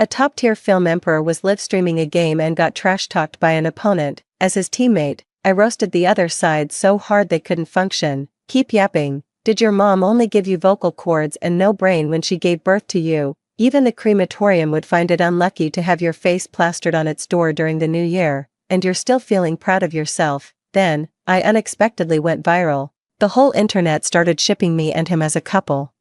A top-tier film emperor was live-streaming a game and got trash-talked by an opponent. As his teammate, I roasted the other side so hard they couldn't function. Keep yapping. Did your mom only give you vocal cords and no brain when she gave birth to you? Even the crematorium would find it unlucky to have your face plastered on its door during the new year, and you're still feeling proud of yourself. Then, I unexpectedly went viral. The whole internet started shipping me and him as a couple.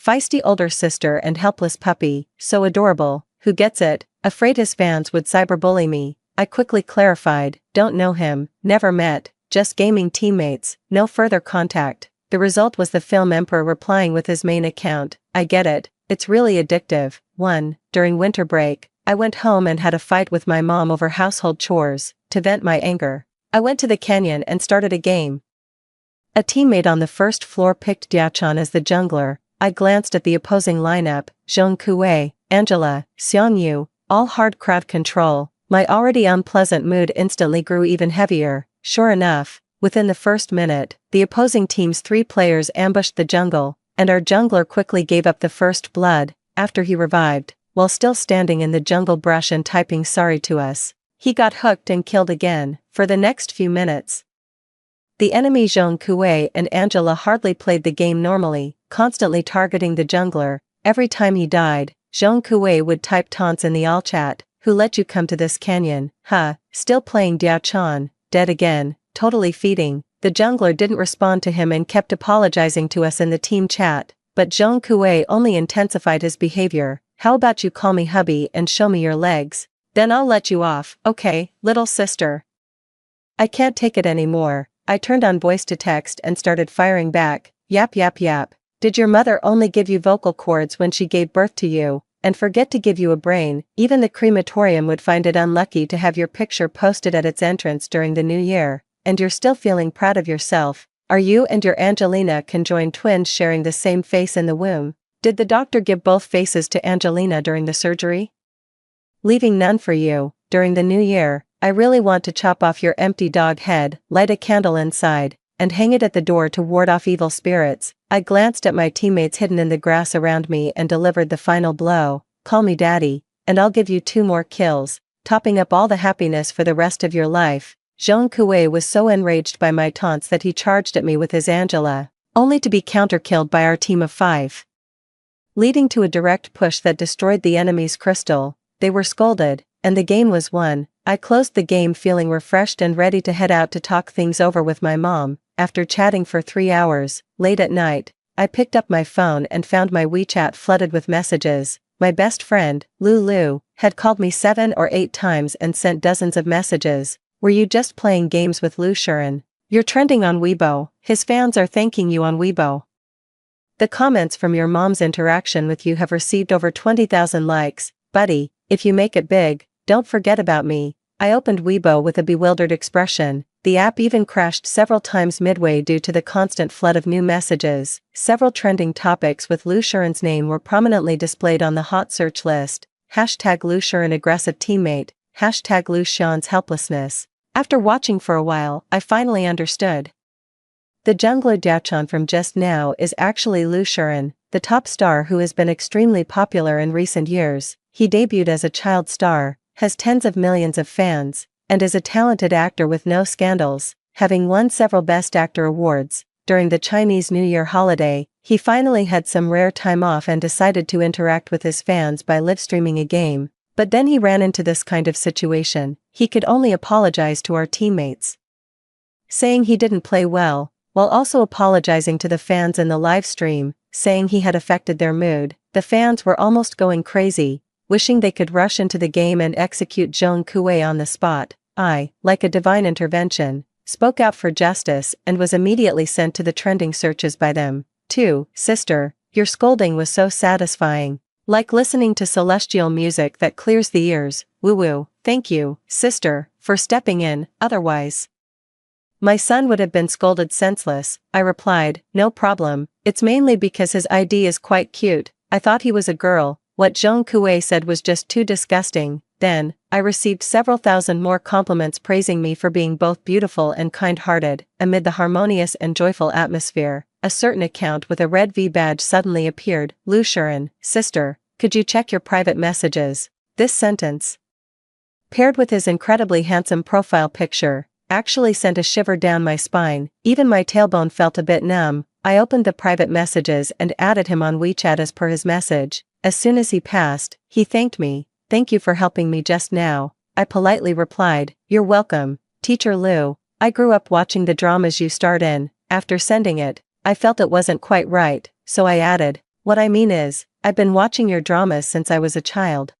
Feisty older sister and helpless puppy, so adorable, who gets it? Afraid his fans would cyberbully me, I quickly clarified, don't know him, never met, just gaming teammates, no further contact. The result was the film emperor replying with his main account, I get it, it's really addictive. 1. During winter break, I went home and had a fight with my mom over household chores. To vent my anger, I went to the canyon and started a game. A teammate on the first floor picked Diachan as the jungler. I glanced at the opposing lineup, Zhong Kuei, Angela, Xiang Yu, all hard crowd control. My already unpleasant mood instantly grew even heavier. Sure enough, within the first minute, the opposing team's 3 players ambushed the jungle, and our jungler quickly gave up the first blood, after he revived, while still standing in the jungle brush and typing sorry to us. He got hooked and killed again. For the next few minutes, the enemy Zhong Kuei and Angela hardly played the game normally, constantly targeting the jungler. Every time he died, Zhong Kuei would type taunts in the all chat, who let you come to this canyon, huh, still playing Diachan, dead again, totally feeding. The jungler didn't respond to him and kept apologizing to us in the team chat, but Zhong Kuei only intensified his behavior. How about you call me hubby and show me your legs? Then I'll let you off, okay, little sister. I can't take it anymore. I turned on voice to text and started firing back, yap yap yap. Did your mother only give you vocal cords when she gave birth to you, and forget to give you a brain? Even the crematorium would find it unlucky to have your picture posted at its entrance during the new year, and you're still feeling proud of yourself. Are you and your Angelina conjoined twins sharing the same face in the womb? Did the doctor give both faces to Angelina during the surgery? Leaving none for you. During the new year, I really want to chop off your empty dog head, light a candle inside, and hang it at the door to ward off evil spirits. I glanced at my teammates hidden in the grass around me and delivered the final blow. Call me daddy, and I'll give you 2 more kills, topping up all the happiness for the rest of your life. Zhong Kuei was so enraged by my taunts that he charged at me with his Angela, only to be counter-killed by our team of 5. Leading to a direct push that destroyed the enemy's crystal. They were scolded, and the game was won. I closed the game feeling refreshed and ready to head out to talk things over with my mom. After chatting for 3 hours, late at night, I picked up my phone and found my WeChat flooded with messages. My best friend, Lulu, had called me 7 or 8 times and sent dozens of messages. Were you just playing games with Lu Shiren? You're trending on Weibo. His fans are thanking you on Weibo. The comments from your mom's interaction with you have received over 20,000 likes. Buddy, if you make it big, don't forget about me. I opened Weibo with a bewildered expression. The app even crashed several times midway due to the constant flood of new messages. Several trending topics with Lu Shiren's name were prominently displayed on the hot search list. Hashtag Lu Shiren aggressive teammate. Hashtag Lu Shiren's helplessness. After watching for a while, I finally understood. The jungler Diachan from just now is actually Lu Shiren, the top star who has been extremely popular in recent years. He debuted as a child star, has tens of millions of fans, and is a talented actor with no scandals, having won several Best Actor awards. During the Chinese New Year holiday, he finally had some rare time off and decided to interact with his fans by live-streaming a game. But then he ran into this kind of situation. He could only apologize to our teammates, saying he didn't play well, while also apologizing to the fans in the live stream, saying he had affected their mood. The fans were almost going crazy, wishing they could rush into the game and execute Zhong Kuei on the spot. I, like a divine intervention, spoke out for justice and was immediately sent to the trending searches by them. 2. Sister, your scolding was so satisfying. Like listening to celestial music that clears the ears. Woo-woo. Thank you, sister, for stepping in, otherwise my son would have been scolded senseless. I replied, no problem, it's mainly because his ID is quite cute. I thought he was a girl. What Zhong Kuei said was just too disgusting. Then, I received several thousand more compliments praising me for being both beautiful and kind-hearted. Amid the harmonious and joyful atmosphere, a certain account with a red V badge suddenly appeared. Lu Shiren, sister, Could you check your private messages? This sentence, paired with his incredibly handsome profile picture, actually sent a shiver down my spine. Even my tailbone felt a bit numb. I opened the private messages and added him on WeChat as per his message. As soon as he passed, he thanked me. "Thank you for helping me just now." I politely replied, "You're welcome, Teacher Lou. I grew up watching the dramas you starred in." After sending it, I felt it wasn't quite right, so I added, "What I mean is, I've been watching your dramas since I was a child."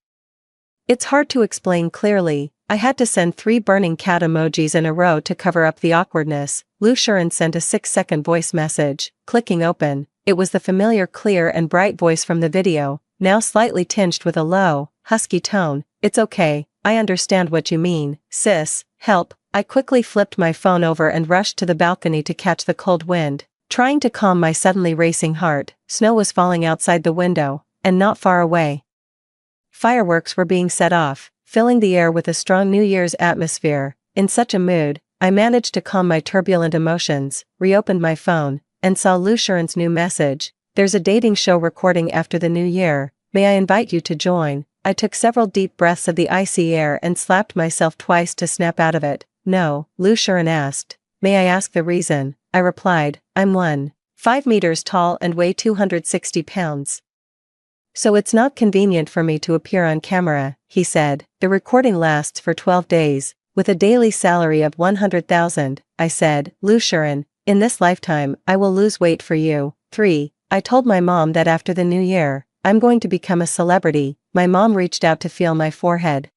It's hard to explain clearly. I had to send 3 burning cat emojis in a row to cover up the awkwardness. Lou Sharon sent a 6-second voice message. Clicking open, it was the familiar clear and bright voice from the video, now slightly tinged with a low, husky tone. "It's okay, I understand what you mean, sis, help." I quickly flipped my phone over and rushed to the balcony to catch the cold wind, trying to calm my suddenly racing heart. Snow was falling outside the window, and not far away, fireworks were being set off, filling the air with a strong New Year's atmosphere. In such a mood, I managed to calm my turbulent emotions, reopened my phone, and saw Lou Sharon's new message. "There's a dating show recording after the new year. May I invite you to join?" I took several deep breaths of the icy air and slapped myself twice to snap out of it. "No," Lou Sharon asked. "May I ask the reason?" I replied, "I'm 1.5 meters tall and weigh 260 pounds. So it's not convenient for me to appear on camera," he said. "The recording lasts for 12 days, with a daily salary of 100,000, I said, "Lou Sharon, in this lifetime I will lose weight for you." 3. I told my mom that after the new year, I'm going to become a celebrity. My mom reached out to feel my forehead.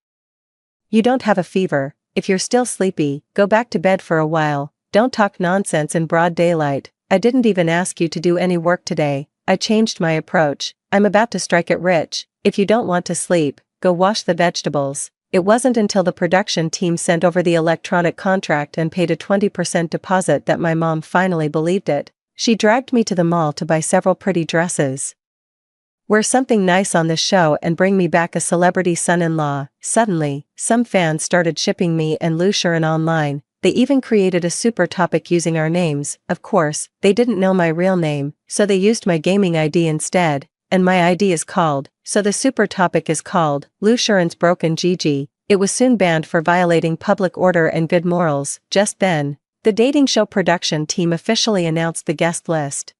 "You don't have a fever. If you're still sleepy, go back to bed for a while. Don't talk nonsense in broad daylight. I didn't even ask you to do any work today." I changed my approach. "I'm about to strike it rich. If you don't want to sleep, go wash the vegetables." It wasn't until the production team sent over the electronic contract and paid a 20% deposit that my mom finally believed it. She dragged me to the mall to buy several pretty dresses, wear something nice on the show, and bring me back a celebrity son-in-law. Suddenly, some fans started shipping me and Lou Sharon online. They even created a super topic using our names. Of course, they didn't know my real name, so they used my gaming ID instead, and my ID is called, so the super topic is called, Lou Sharon's Broken Gigi. It was soon banned for violating public order and good morals. Just then, the dating show production team officially announced the guest list,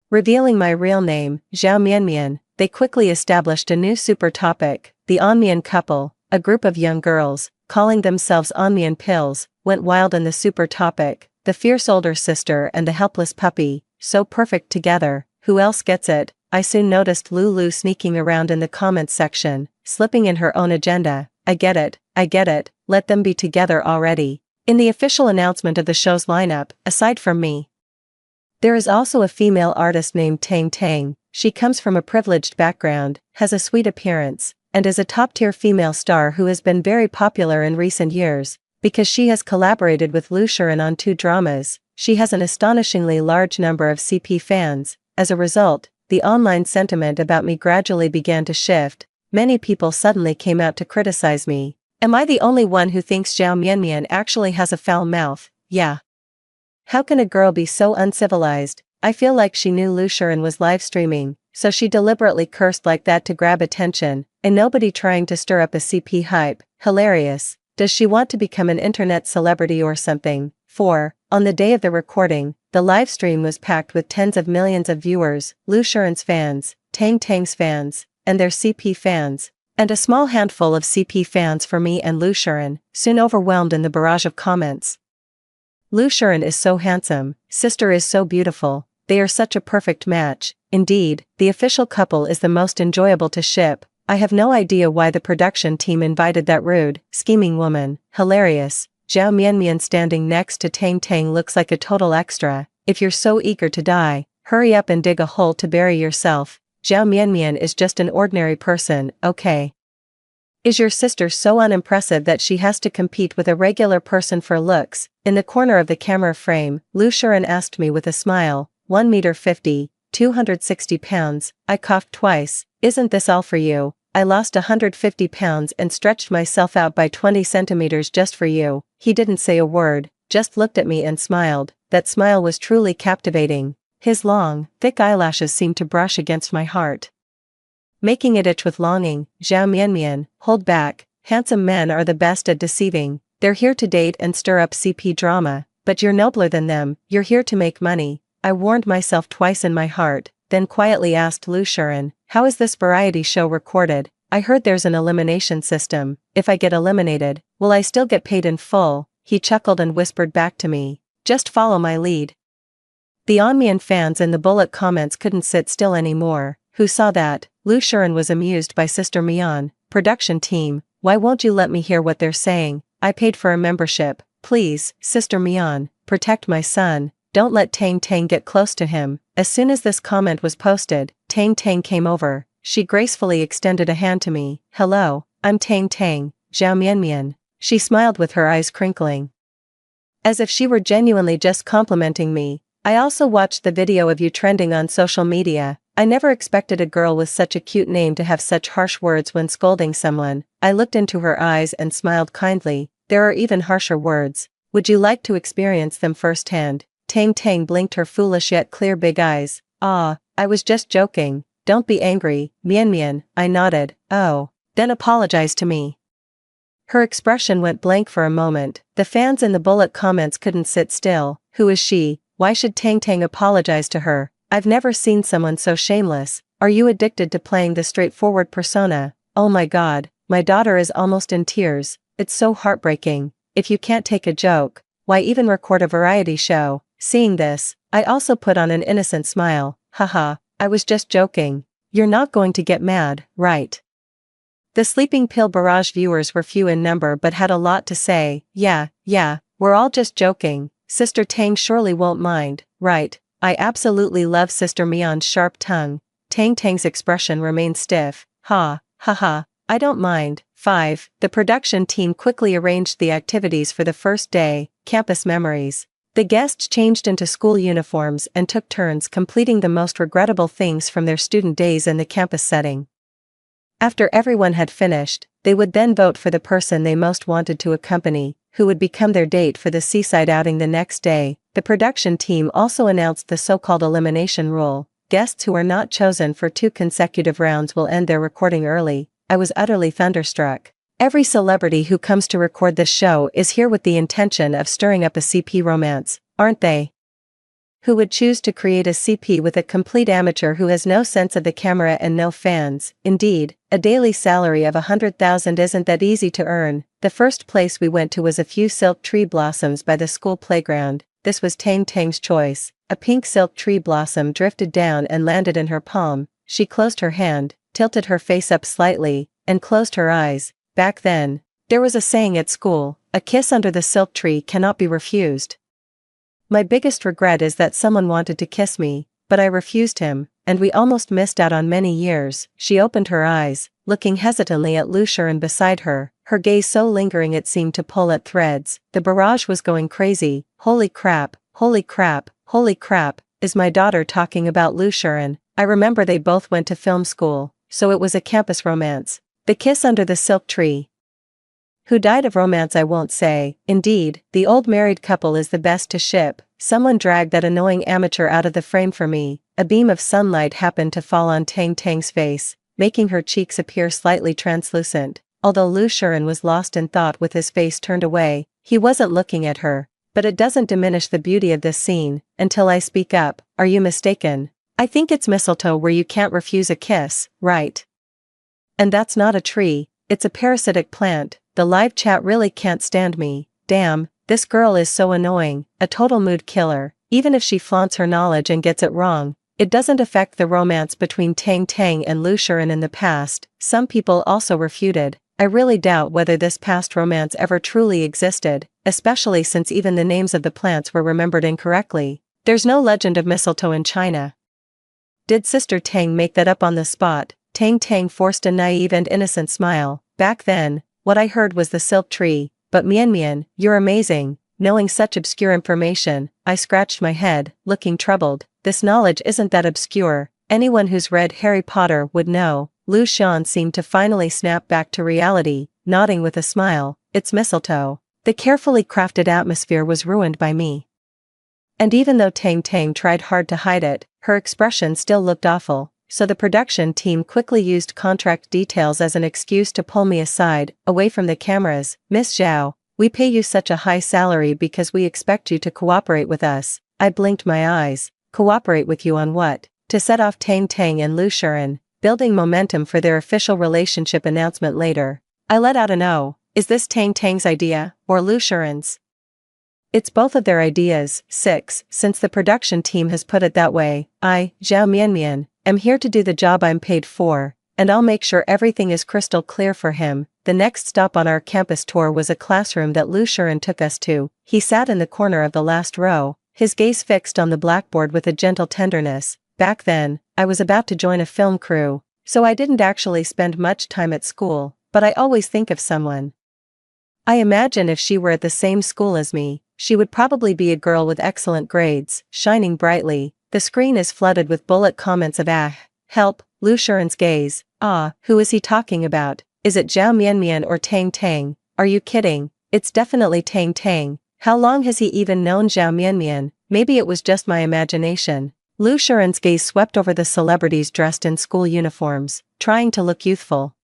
revealing my real name, Zhao Mianmian. They quickly established a new super topic. The Onmian couple, a group of young girls, calling themselves Onmian Pills, went wild in the super topic. The fierce older sister and the helpless puppy, so perfect together. Who else gets it? I soon noticed Lulu sneaking around in the comments section, slipping in her own agenda. I get it, let them be together already." In the official announcement of the show's lineup, aside from me, there is also a female artist named Tang Tang. She comes from a privileged background, has a sweet appearance, and is a top-tier female star who has been very popular in recent years. Because she has collaborated with Lou Sharon on 2 dramas, she has an astonishingly large number of CP fans. As a result, the online sentiment about me gradually began to shift. Many people suddenly came out to criticize me. Am I the only one who thinks Zhao Mianmian actually has a foul mouth? Yeah. How can a girl be so uncivilized? I feel like she knew Lou Sharon was live streaming, so she deliberately cursed like that to grab attention, and nobody trying to stir up a CP hype. Hilarious. Does she want to become an internet celebrity or something? 4. On the day of the recording, the live stream was packed with tens of millions of viewers, Lou Sharon's fans, Tang Tang's fans, and their CP fans, and a small handful of CP fans for me and Lou Sharon, soon overwhelmed in the barrage of comments. "Lou Sharon is so handsome, sister is so beautiful, they are such a perfect match. Indeed, the official couple is the most enjoyable to ship. I have no idea why the production team invited that rude, scheming woman." Hilarious. Zhao Mianmian standing next to Tang Tang looks like a total extra. If you're so eager to die, hurry up and dig a hole to bury yourself. Zhao Mianmian is just an ordinary person, okay? Is your sister so unimpressive that she has to compete with a regular person for looks? In the corner of the camera frame, Lou Sharon asked me with a smile, 1.50 meters, 260 pounds, I coughed twice. "Isn't this all for you? I lost 150 pounds and stretched myself out by 20 centimeters just for you." He didn't say a word, just looked at me and smiled. That smile was truly captivating. His long, thick eyelashes seemed to brush against my heart. making it itch with longing. Zhao Mianmian, hold back, handsome men are the best at deceiving, they're here to date and stir up CP drama, but you're nobler than them, you're here to make money. I warned myself twice in my heart, then quietly asked Lu Shiren, how is this variety show recorded? I heard there's an elimination system. If I get eliminated, will I still get paid in full? He chuckled and whispered back to me, just follow my lead. The Onmian fans in the bullet comments couldn't sit still anymore. Who saw that? Lu Shiren was amused by Sister Mian. Production team, why won't you let me hear what they're saying? I paid for a membership. Please, Sister Mian, protect my son. Don't let Tang Tang get close to him. As soon as this comment was posted, Tang Tang came over. She gracefully extended a hand to me. Hello, I'm Tang Tang, Zhao Mianmian. She smiled with her eyes crinkling, as if she were genuinely just complimenting me. I also watched the video of you trending on social media. I never expected a girl with such a cute name to have such harsh words when scolding someone. I looked into her eyes and smiled kindly. There are even harsher words. Would you like to experience them firsthand? Tang Tang blinked her foolish yet clear big eyes. Ah, I was just joking. Don't be angry, Mianmian. I nodded. Oh, then apologize to me. Her expression went blank for a moment. The fans in the bullet comments couldn't sit still. Who is she? Why should Tang Tang apologize to her? I've never seen someone so shameless. Are you addicted to playing the straightforward persona? Oh my god, my daughter is almost in tears. It's so heartbreaking. If you can't take a joke, why even record a variety show? Seeing this, I also put on an innocent smile. Haha, I was just joking. You're not going to get mad, right? The Sleeping Pill Barrage viewers were few in number but had a lot to say. Yeah, we're all just joking. Sister Tang surely won't mind, right? I absolutely love Sister Mian's sharp tongue. Tang Tang's expression remained stiff. Ha, I don't mind. 5. The production team quickly arranged the activities for the first day, campus memories. The guests changed into school uniforms and took turns completing the most regrettable things from their student days in the campus setting. After everyone had finished, they would then vote for the person they most wanted to accompany, who would become their date for the seaside outing the next day. The production team also announced the so-called elimination rule. Guests who are not chosen for 2 consecutive rounds will end their recording early. I was utterly thunderstruck. Every celebrity who comes to record this show is here with the intention of stirring up a CP romance, aren't they? Who would choose to create a CP with a complete amateur who has no sense of the camera and no fans? Indeed, a daily salary of 100,000 isn't that easy to earn. The first place we went to was a few silk tree blossoms by the school playground. This was Tang Tang's choice. A pink silk tree blossom drifted down and landed in her palm. She closed her hand, tilted her face up slightly, and closed her eyes. Back then, there was a saying at school, a kiss under the silk tree cannot be refused. My biggest regret is that someone wanted to kiss me, but I refused him, and we almost missed out on many years. She opened her eyes, looking hesitantly at Lu Shiren beside her, her gaze so lingering it seemed to pull at threads. The barrage was going crazy. Holy crap, is my daughter talking about Lu Shiren? I remember they both went to film school, so it was a campus romance. The kiss under the silk tree. Who died of romance I won't say. Indeed, the old married couple is the best to ship. Someone dragged that annoying amateur out of the frame for me. A beam of sunlight happened to fall on Tang Tang's face, making her cheeks appear slightly translucent. Although Lu Shiren was lost in thought with his face turned away, he wasn't looking at her. But it doesn't diminish the beauty of this scene. Until I speak up, are you mistaken? I think it's mistletoe where you can't refuse a kiss, right? And that's not a tree, it's a parasitic plant. The live chat really can't stand me. Damn, this girl is so annoying, a total mood killer. Even if she flaunts her knowledge and gets it wrong, it doesn't affect the romance between Tang Tang and Lu Shiren in the past. Some people also refuted. I really doubt whether this past romance ever truly existed, especially since even the names of the plants were remembered incorrectly. There's no legend of mistletoe in China. Did Sister Tang make that up on the spot? Tang Tang forced a naive and innocent smile. Back then, what I heard was the silk tree, but Mianmian, you're amazing. Knowing such obscure information, I scratched my head, looking troubled. This knowledge isn't that obscure. Anyone who's read Harry Potter would know. Lu Shiren seemed to finally snap back to reality, nodding with a smile. It's mistletoe. The carefully crafted atmosphere was ruined by me. And even though Tang Tang tried hard to hide it, her expression still looked awful. so the production team quickly used contract details as an excuse to pull me aside, away from the cameras. Miss Zhao, we pay you such a high salary because we expect you to cooperate with us. I blinked my eyes. Cooperate with you on what? To set off Tang Tang and Lu Shiren, building momentum for their official relationship announcement later. I let out an "oh." Is this Tang Tang's idea, or Lu Shiren's? It's both of their ideas. 6. Since the production team has put it that way, I, Zhao Mianmian, am here to do the job I'm paid for, and I'll make sure everything is crystal clear for him. The next stop on our campus tour was a classroom that Lu Shiren took us to. He sat in the corner of the last row, his gaze fixed on the blackboard with a gentle tenderness. Back then, I was about to join a film crew, so I didn't actually spend much time at school, but I always think of someone. I imagine if she were at the same school as me, she would probably be a girl with excellent grades, shining brightly. The screen is flooded with bullet comments of help, Lu Shiren's gaze. Who is he talking about? Is it Zhao Mianmian or Tang Tang? Are you kidding? It's definitely Tang Tang. How long has he even known Zhao Mianmian? Maybe it was just my imagination. Lu Shiren's gaze swept over the celebrities dressed in school uniforms, trying to look youthful.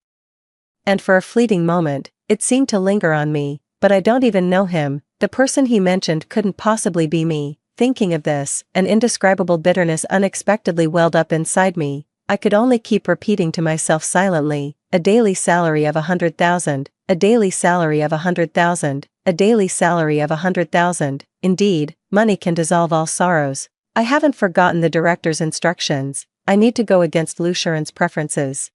And for a fleeting moment, it seemed to linger on me, but I don't even know him. The person he mentioned couldn't possibly be me. Thinking of this, an indescribable bitterness unexpectedly welled up inside me. I could only keep repeating to myself silently, a daily salary of 100,000, a daily salary of 100,000, a daily salary of 100,000. Indeed, money can dissolve all sorrows. I haven't forgotten the director's instructions. I need to go against Lu Shiren's preferences.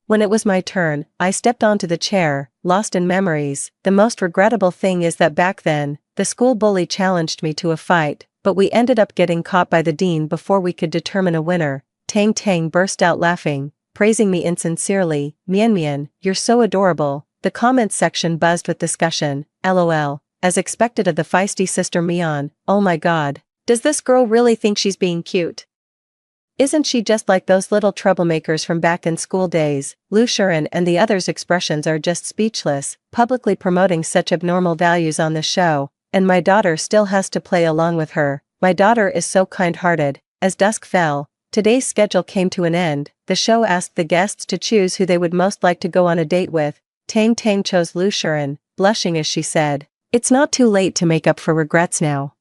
When it was my turn, I stepped onto the chair, lost in memories. The most regrettable thing is that back then, the school bully challenged me to a fight, but we ended up getting caught by the dean before we could determine a winner. Tang Tang burst out laughing, praising me insincerely. Mianmian, you're so adorable. The comments section buzzed with discussion. LOL. As expected of the feisty sister Mian. Oh my god. Does this girl really think she's being cute? Isn't she just like those little troublemakers from back in school days? Lu Shiren and the others' expressions are just speechless, publicly promoting such abnormal values on the show, and my daughter still has to play along with her. My daughter is so kind-hearted. As dusk fell, today's schedule came to an end. The show asked the guests to choose who they would most like to go on a date with. Tang Tang chose Lu Shiren, blushing as she said, "It's not too late to make up for regrets now."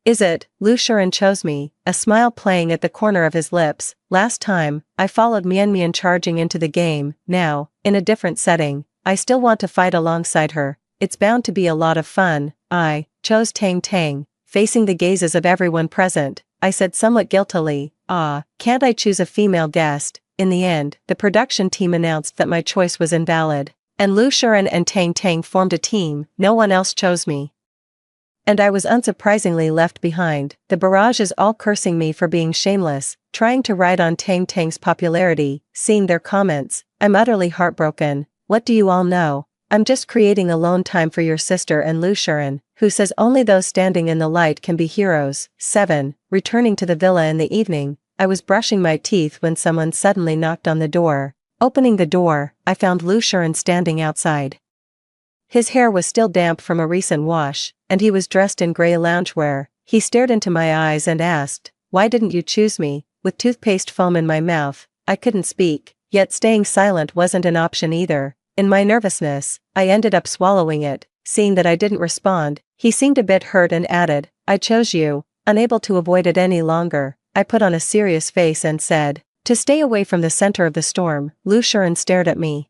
Is it? Lu Shiren chose me, a smile playing at the corner of his lips. Last time, I followed Mianmian charging into the game. Now, in a different setting, I still want to fight alongside her. It's bound to be a lot of fun. I chose Tang Tang, facing the gazes of everyone present. I said somewhat guiltily, can't I choose a female guest? In the end, the production team announced that my choice was invalid, and Lu Shiren and Tang Tang formed a team. No one else chose me. And I was unsurprisingly left behind. The barrage is all cursing me for being shameless, trying to ride on Tang Tang's popularity. Seeing their comments, I'm utterly heartbroken. What do you all know? I'm just creating alone time for your sister and Lu Shiren, who says only those standing in the light can be heroes. 7. Returning to the villa in the evening, I was brushing my teeth when someone suddenly knocked on the door. Opening the door, I found Lu Shiren standing outside. His hair was still damp from a recent wash, and he was dressed in gray loungewear. He stared into my eyes and asked, "Why didn't you choose me?" With toothpaste foam in my mouth, I couldn't speak, yet staying silent wasn't an option either. In my nervousness, I ended up swallowing it. Seeing that I didn't respond, he seemed a bit hurt and added, "I chose you." Unable to avoid it any longer, I put on a serious face and said, "To stay away from the center of the storm." Lu Shiren stared at me.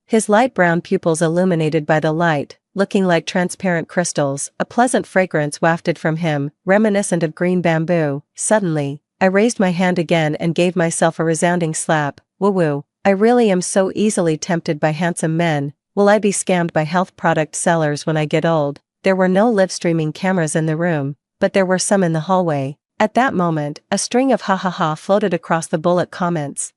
His light brown pupils illuminated by the light, looking like transparent crystals. A pleasant fragrance wafted from him, reminiscent of green bamboo. Suddenly, I raised my hand again and gave myself a resounding slap. Woo-woo. I really am so easily tempted by handsome men. Will I be scammed by health product sellers when I get old? There were no live streaming cameras in the room, but there were some in the hallway. At that moment, a string of ha-ha-ha floated across the bullet comments.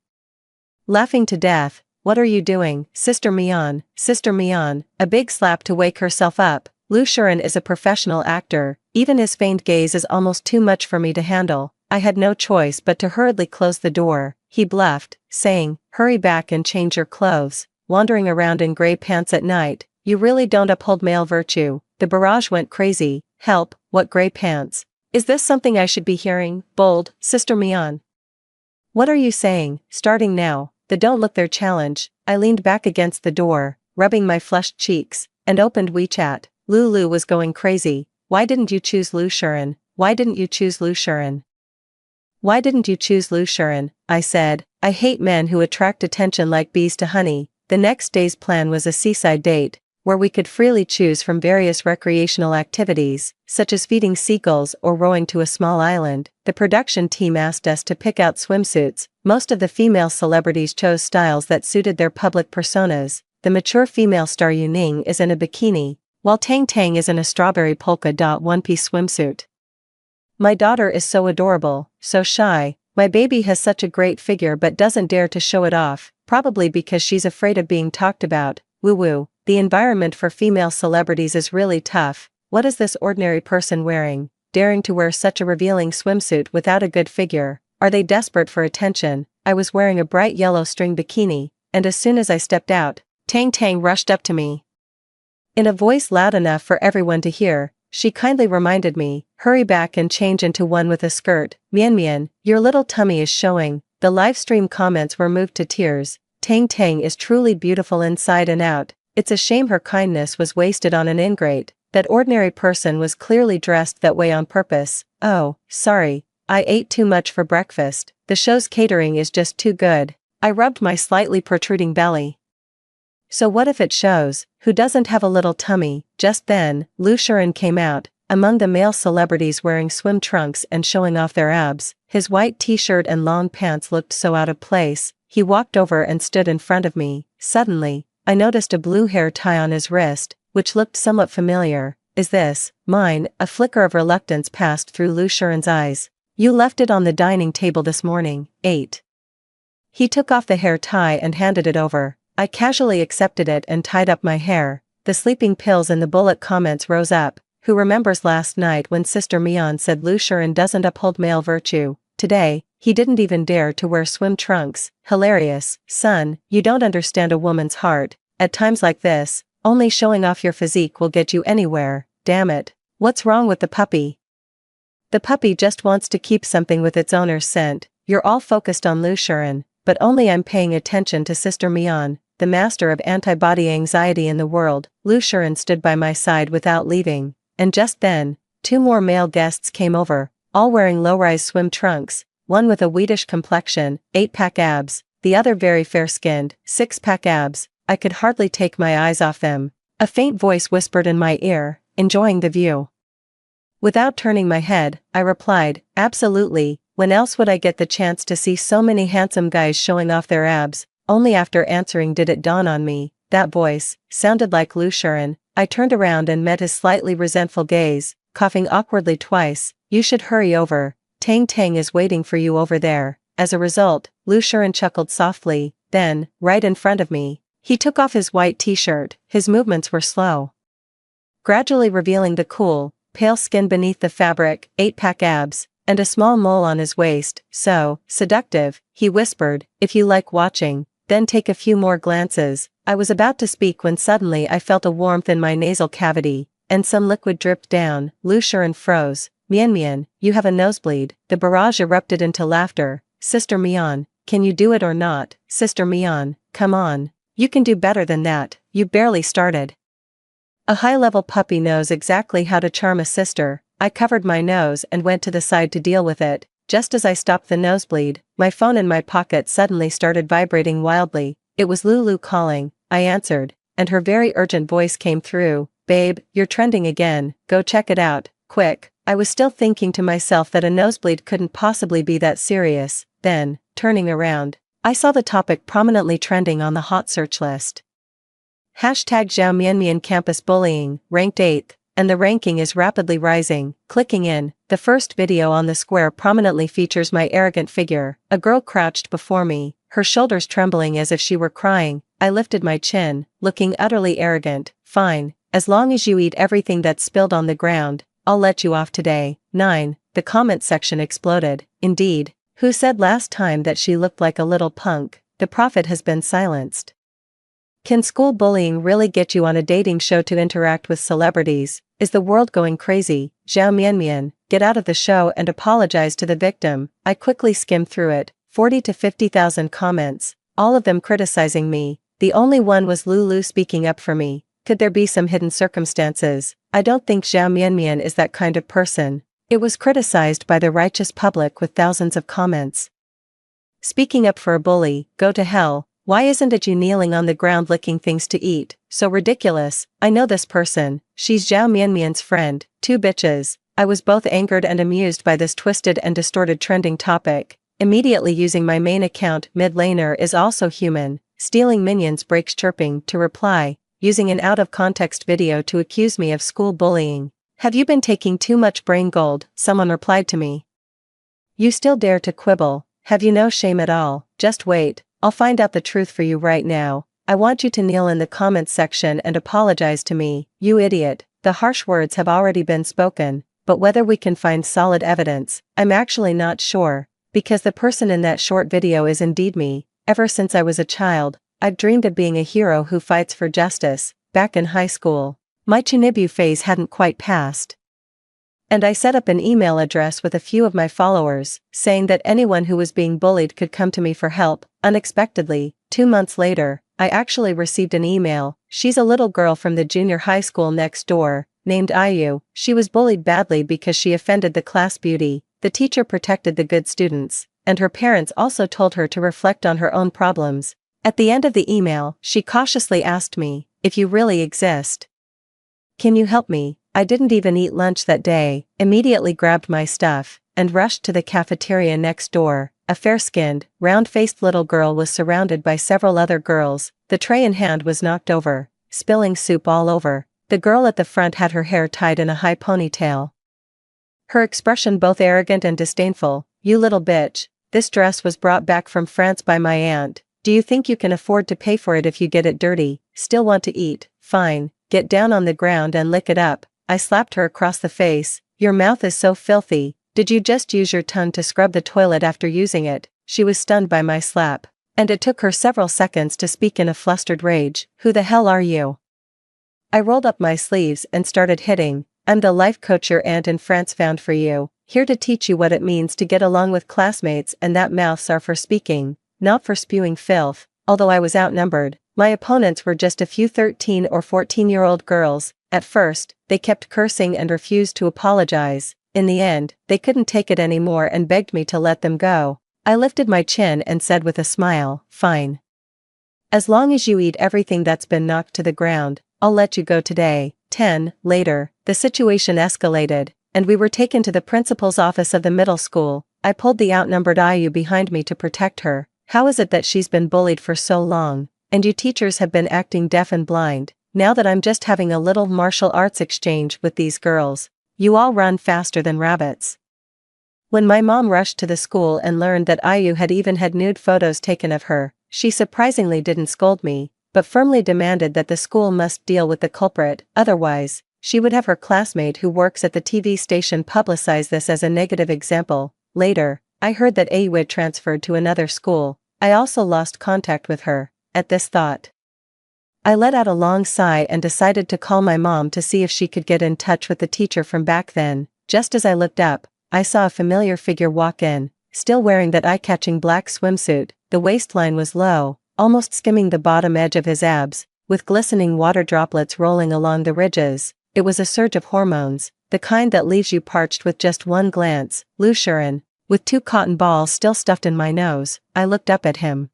Laughing to death. What are you doing, Sister Mian? Sister Mian, a big slap to wake herself up. Lu Shiren is a professional actor. Even his feigned gaze is almost too much for me to handle. I had no choice but to hurriedly close the door. He bluffed, saying, "Hurry back and change your clothes. Wandering around in gray pants at night, you really don't uphold male virtue." The barrage went crazy. Help, what gray pants? Is this something I should be hearing? Bold, Sister Mian. What are you saying? Starting now, the don't look there challenge. I leaned back against the door, rubbing my flushed cheeks, and opened WeChat. Lulu was going crazy. Why didn't you choose Lu Shuren? Why didn't you choose Lu Shuren? Why didn't you choose Lu Shuren? I said. I hate men who attract attention like bees to honey. The next day's plan was a seaside date, where we could freely choose from various recreational activities, such as feeding seagulls or rowing to a small island. The production team asked us to pick out swimsuits. Most of the female celebrities chose styles that suited their public personas. The mature female star Yu Ning is in a bikini, while Tang Tang is in a strawberry polka dot one-piece swimsuit. My daughter is so adorable, so shy. My baby has such a great figure but doesn't dare to show it off, probably because she's afraid of being talked about. Woo-woo. The environment for female celebrities is really tough. What is this ordinary person wearing, daring to wear such a revealing swimsuit without a good figure? Are they desperate for attention? I was wearing a bright yellow string bikini, and as soon as I stepped out, Tang Tang rushed up to me. In a voice loud enough for everyone to hear, she kindly reminded me, hurry back and change into one with a skirt. Mian Mian, your little tummy is showing. The live stream comments were moved to tears. Tang Tang is truly beautiful inside and out. It's a shame her kindness was wasted on an ingrate. That ordinary person was clearly dressed that way on purpose. Oh, sorry, I ate too much for breakfast. The show's catering is just too good. I rubbed my slightly protruding belly. So what if it shows? Who doesn't have a little tummy? Just then, Lu Shuren came out, among the male celebrities wearing swim trunks and showing off their abs. His white t-shirt and long pants looked so out of place. He walked over and stood in front of me. Suddenly, I noticed a blue hair tie on his wrist, which looked somewhat familiar. Is this mine? A flicker of reluctance passed through Lu Shuren's eyes. You left it on the dining table this morning. 8. He took off the hair tie and handed it over. I casually accepted it and tied up my hair. The sleeping pills in the bullet comments rose up. Who remembers last night when Sister Mian said Lu Shuren doesn't uphold male virtue? Today, he didn't even dare to wear swim trunks. Hilarious. Son, you don't understand a woman's heart. At times like this, only showing off your physique will get you anywhere. Damn it. What's wrong with the puppy? The puppy just wants to keep something with its owner's scent. You're all focused on Lu Shuren, but only I'm paying attention to Sister Mian, the master of antibody anxiety in the world. Lu Shuren stood by my side without leaving, and just then, 2 more male guests came over, all wearing low-rise swim trunks, one with a wheatish complexion, 8-pack abs, the other very fair-skinned, 6-pack abs. I could hardly take my eyes off them. A faint voice whispered in my ear, enjoying the view. Without turning my head, I replied, absolutely. When else would I get the chance to see so many handsome guys showing off their abs? Only after answering did it dawn on me. That voice sounded like Lu Shuren. I turned around and met his slightly resentful gaze, coughing awkwardly twice. You should hurry over. Tang Tang is waiting for you over there. As a result, Lu Shuren chuckled softly. Then, right in front of me, he took off his white t-shirt. His movements were slow, gradually revealing the cool, pale skin beneath the fabric, 8-pack abs, and a small mole on his waist. So seductive, he whispered, if you like watching, then take a few more glances. I was about to speak when suddenly I felt a warmth in my nasal cavity, and some liquid dripped down. Lu Shuren froze. Mian Mian, you have a nosebleed. The barrage erupted into laughter. Sister Mian, can you do it or not? Sister Mian, come on. You can do better than that. You barely started. A high-level puppy knows exactly how to charm a sister. I covered my nose and went to the side to deal with it. Just as I stopped the nosebleed, my phone in my pocket suddenly started vibrating wildly. It was Lulu calling. I answered, and her very urgent voice came through. Babe, you're trending again. Go check it out, quick. I was still thinking to myself that a nosebleed couldn't possibly be that serious. Then, turning around, I saw the topic prominently trending on the hot search list. Hashtag Zhao Mianmian campus bullying, ranked 8th. And the ranking is rapidly rising. Clicking in, the first video on the square prominently features my arrogant figure. A girl crouched before me, her shoulders trembling as if she were crying. I lifted my chin, looking utterly arrogant. Fine, as long as you eat everything that's spilled on the ground, I'll let you off today. 9. The comment section exploded. Indeed, who said last time that she looked like a little punk? The prophet has been silenced. Can school bullying really get you on a dating show to interact with celebrities? Is the world going crazy? Zhao Mianmian, get out of the show and apologize to the victim. I quickly skimmed through it, 40 to 50,000 comments, all of them criticizing me. The only one was Lulu speaking up for me. Could there be some hidden circumstances? I don't think Zhao Mianmian is that kind of person. It was criticized by the righteous public with thousands of comments. Speaking up for a bully, go to hell. Why isn't it you kneeling on the ground licking things to eat? So ridiculous. I know this person. She's Zhao Mianmian's friend. Two bitches. I was both angered and amused by this twisted and distorted trending topic. Immediately using my main account, mid-laner is also human. Stealing minions breaks chirping to reply, using an out-of-context video to accuse me of school bullying. Have you been taking too much brain gold? Someone replied to me. You still dare to quibble? Have you no shame at all? Just wait. I'll find out the truth for you right now. I want you to kneel in the comments section and apologize to me, you idiot. The harsh words have already been spoken, but whether we can find solid evidence, I'm actually not sure, because the person in that short video is indeed me. Ever since I was a child, I've dreamed of being a hero who fights for justice. Back in high school, my Chunibu phase hadn't quite passed. And I set up an email address with a few of my followers, saying that anyone who was being bullied could come to me for help. Unexpectedly, 2 months later, I actually received an email. She's a little girl from the junior high school next door, named Ayu. She was bullied badly because she offended the class beauty. The teacher protected the good students, and her parents also told her to reflect on her own problems. At the end of the email, she cautiously asked me, if you really exist, can you help me? I didn't even eat lunch that day, immediately grabbed my stuff, and rushed to the cafeteria next door. A fair-skinned, round-faced little girl was surrounded by several other girls. The tray in hand was knocked over, spilling soup all over. The girl at the front had her hair tied in a high ponytail. Her expression both arrogant and disdainful. You little bitch, this dress was brought back from France by my aunt. Do you think you can afford to pay for it if you get it dirty? Still want to eat? Fine, get down on the ground and lick it up. I slapped her across the face. Your mouth is so filthy. Did you just use your tongue to scrub the toilet after using it? She was stunned by my slap, and it took her several seconds to speak in a flustered rage. Who the hell are you? I rolled up my sleeves and started hitting. I'm the life coach your aunt in France found for you, here to teach you what it means to get along with classmates, and that mouths are for speaking, not for spewing filth. Although I was outnumbered, my opponents were just a few 13 or 14-year-old girls. At first, they kept cursing and refused to apologize. In the end, they couldn't take it anymore and begged me to let them go. I lifted my chin and said with a smile, fine. As long as you eat everything that's been knocked to the ground, I'll let you go today. 10 Later, the situation escalated, and we were taken to the principal's office of the middle school. I pulled the outnumbered Ayu behind me to protect her. How is it that she's been bullied for so long, and you teachers have been acting deaf and blind? Now that I'm just having a little martial arts exchange with these girls, you all run faster than rabbits. When my mom rushed to the school and learned that Ayu had even had nude photos taken of her, she surprisingly didn't scold me, but firmly demanded that the school must deal with the culprit. Otherwise, she would have her classmate who works at the TV station publicize this as a negative example. Later, I heard that Ayu had transferred to another school. I also lost contact with her. At this thought, I let out a long sigh and decided to call my mom to see if she could get in touch with the teacher from back then. Just as I looked up, I saw a familiar figure walk in, still wearing that eye-catching black swimsuit. The waistline was low, almost skimming the bottom edge of his abs, with glistening water droplets rolling along the ridges. It was a surge of hormones, the kind that leaves you parched with just one glance. Lu Shuren, with 2 cotton balls still stuffed in my nose, I looked up at him.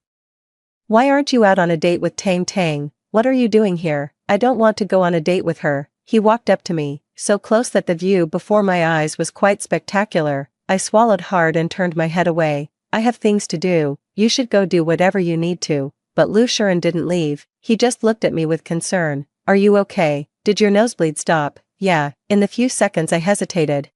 Why aren't you out on a date with Tang Tang? What are you doing here? I don't want to go on a date with her. He walked up to me, so close that the view before my eyes was quite spectacular. I swallowed hard and turned my head away. I have things to do. You should go do whatever you need to. But Lu Shuren didn't leave. He just looked at me with concern. Are you okay? Did your nosebleed stop? Yeah. In the few seconds I hesitated,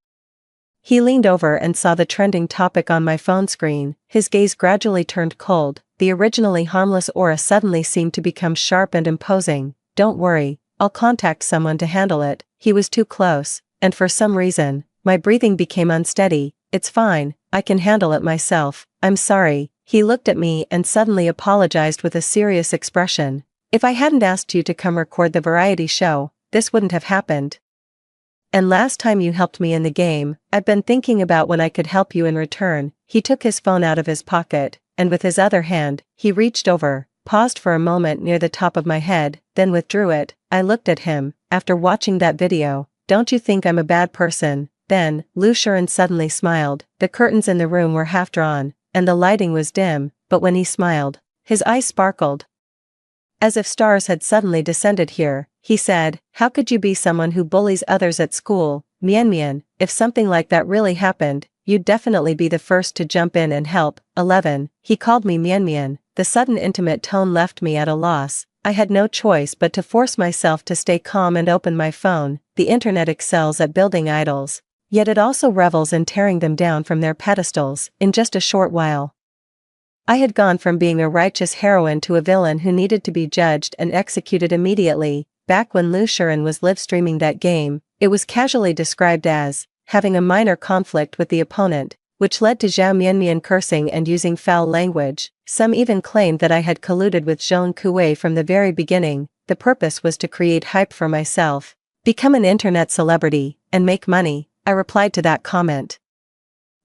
he leaned over and saw the trending topic on my phone screen. His gaze gradually turned cold. The originally harmless aura suddenly seemed to become sharp and imposing. Don't worry, I'll contact someone to handle it. He was too close, and for some reason, my breathing became unsteady. It's fine, I can handle it myself. I'm sorry. He looked at me and suddenly apologized with a serious expression. If I hadn't asked you to come record the variety show, this wouldn't have happened. And last time you helped me in the game, I've been thinking about when I could help you in return." He took his phone out of his pocket, and with his other hand, he reached over, paused for a moment near the top of my head, then withdrew it. I looked at him. "After watching that video, don't you think I'm a bad person?" Then, Lusharan suddenly smiled. The curtains in the room were half drawn, and the lighting was dim, but when he smiled, his eyes sparkled as if stars had suddenly descended here. He said, "How could you be someone who bullies others at school? Mian, if something like that really happened, you'd definitely be the first to jump in and help." 11. He called me Mian. The sudden intimate tone left me at a loss. I had no choice but to force myself to stay calm and open my phone. The internet excels at building idols, yet it also revels in tearing them down from their pedestals in just a short while. I had gone from being a righteous heroine to a villain who needed to be judged and executed immediately. Back when Lusharan was live streaming that game, it was casually described as having a minor conflict with the opponent, which led to Zhao Mian cursing and using foul language. Some even claimed that I had colluded with Zhong Kuei from the very beginning. The purpose was to create hype for myself, become an internet celebrity, and make money. I replied to that comment,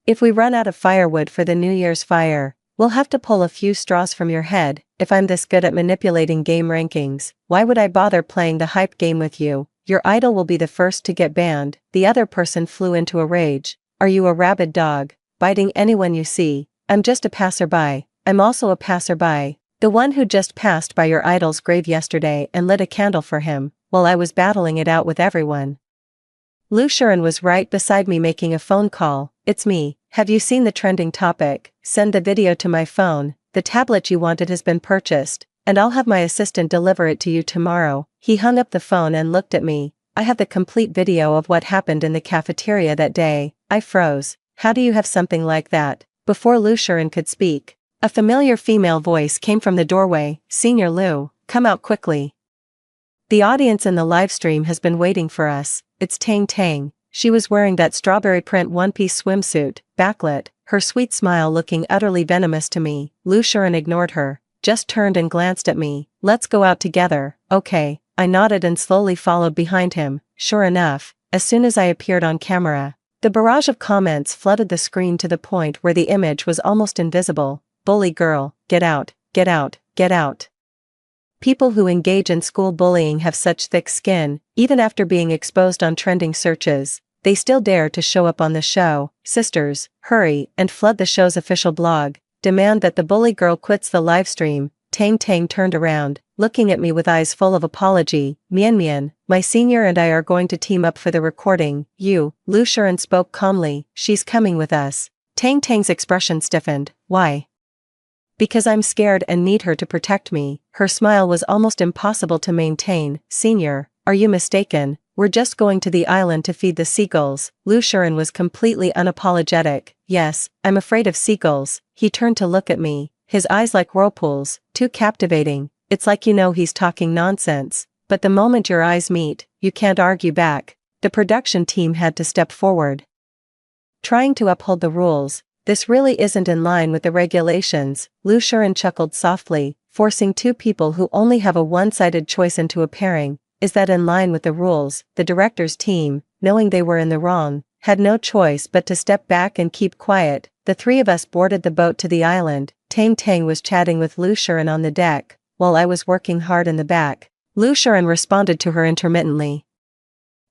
"If we run out of firewood for the New Year's fire, we'll have to pull a few straws from your head. If I'm this good at manipulating game rankings, why would I bother playing the hype game with you? Your idol will be the first to get banned." The other person flew into a rage. "Are you a rabid dog, biting anyone you see?" "I'm just a passerby." "I'm also a passerby, the one who just passed by your idol's grave yesterday and lit a candle for him, while I was battling it out with everyone." Lusharan was right beside me making a phone call. "It's me. Have you seen the trending topic? Send the video to my phone. The tablet you wanted has been purchased, and I'll have my assistant deliver it to you tomorrow." He hung up the phone and looked at me. I have the complete video of what happened in the cafeteria that day. I froze. "How do you have something like that?" Before Lusharan could speak, a familiar female voice came from the doorway. "Senior Lu, come out quickly. The audience in the livestream has been waiting for us." It's Tang. She was wearing that strawberry print one-piece swimsuit, backlit, her sweet smile looking utterly venomous to me. Lusharan ignored her, just turned and glanced at me. "Let's go out together." "Okay." I nodded and slowly followed behind him. Sure enough, as soon as I appeared on camera, the barrage of comments flooded the screen to the point where the image was almost invisible. "Bully girl, get out, get out, get out." People who engage in school bullying have such thick skin. Even after being exposed on trending searches, they still dare to show up on the show. Sisters, hurry and flood the show's official blog. Demand that the bully girl quits the livestream. Tang turned around, looking at me with eyes full of apology. Mian, my senior and I are going to team up for the recording." Lusharan spoke calmly. "She's coming with us." Tang's expression stiffened. "Why?" "Because I'm scared and need her to protect me." Her smile was almost impossible to maintain. "Senior, are you mistaken? We're just going to the island to feed the seagulls." Lusharan was completely unapologetic. "Yes, I'm afraid of seagulls." He turned to look at me, his eyes like whirlpools, too captivating. It's like you know he's talking nonsense, but the moment your eyes meet, you can't argue back. The production team had to step forward, trying to uphold the rules. "This really isn't in line with the regulations." Lusharan chuckled softly, "Forcing two people who only have a one-sided choice into a pairing, is that in line with the rules?" The director's team, knowing they were in the wrong, had no choice but to step back and keep quiet. The three of us boarded the boat to the island. Tang was chatting with Lusharan on the deck, while I was working hard in the back. Lusharan responded to her intermittently,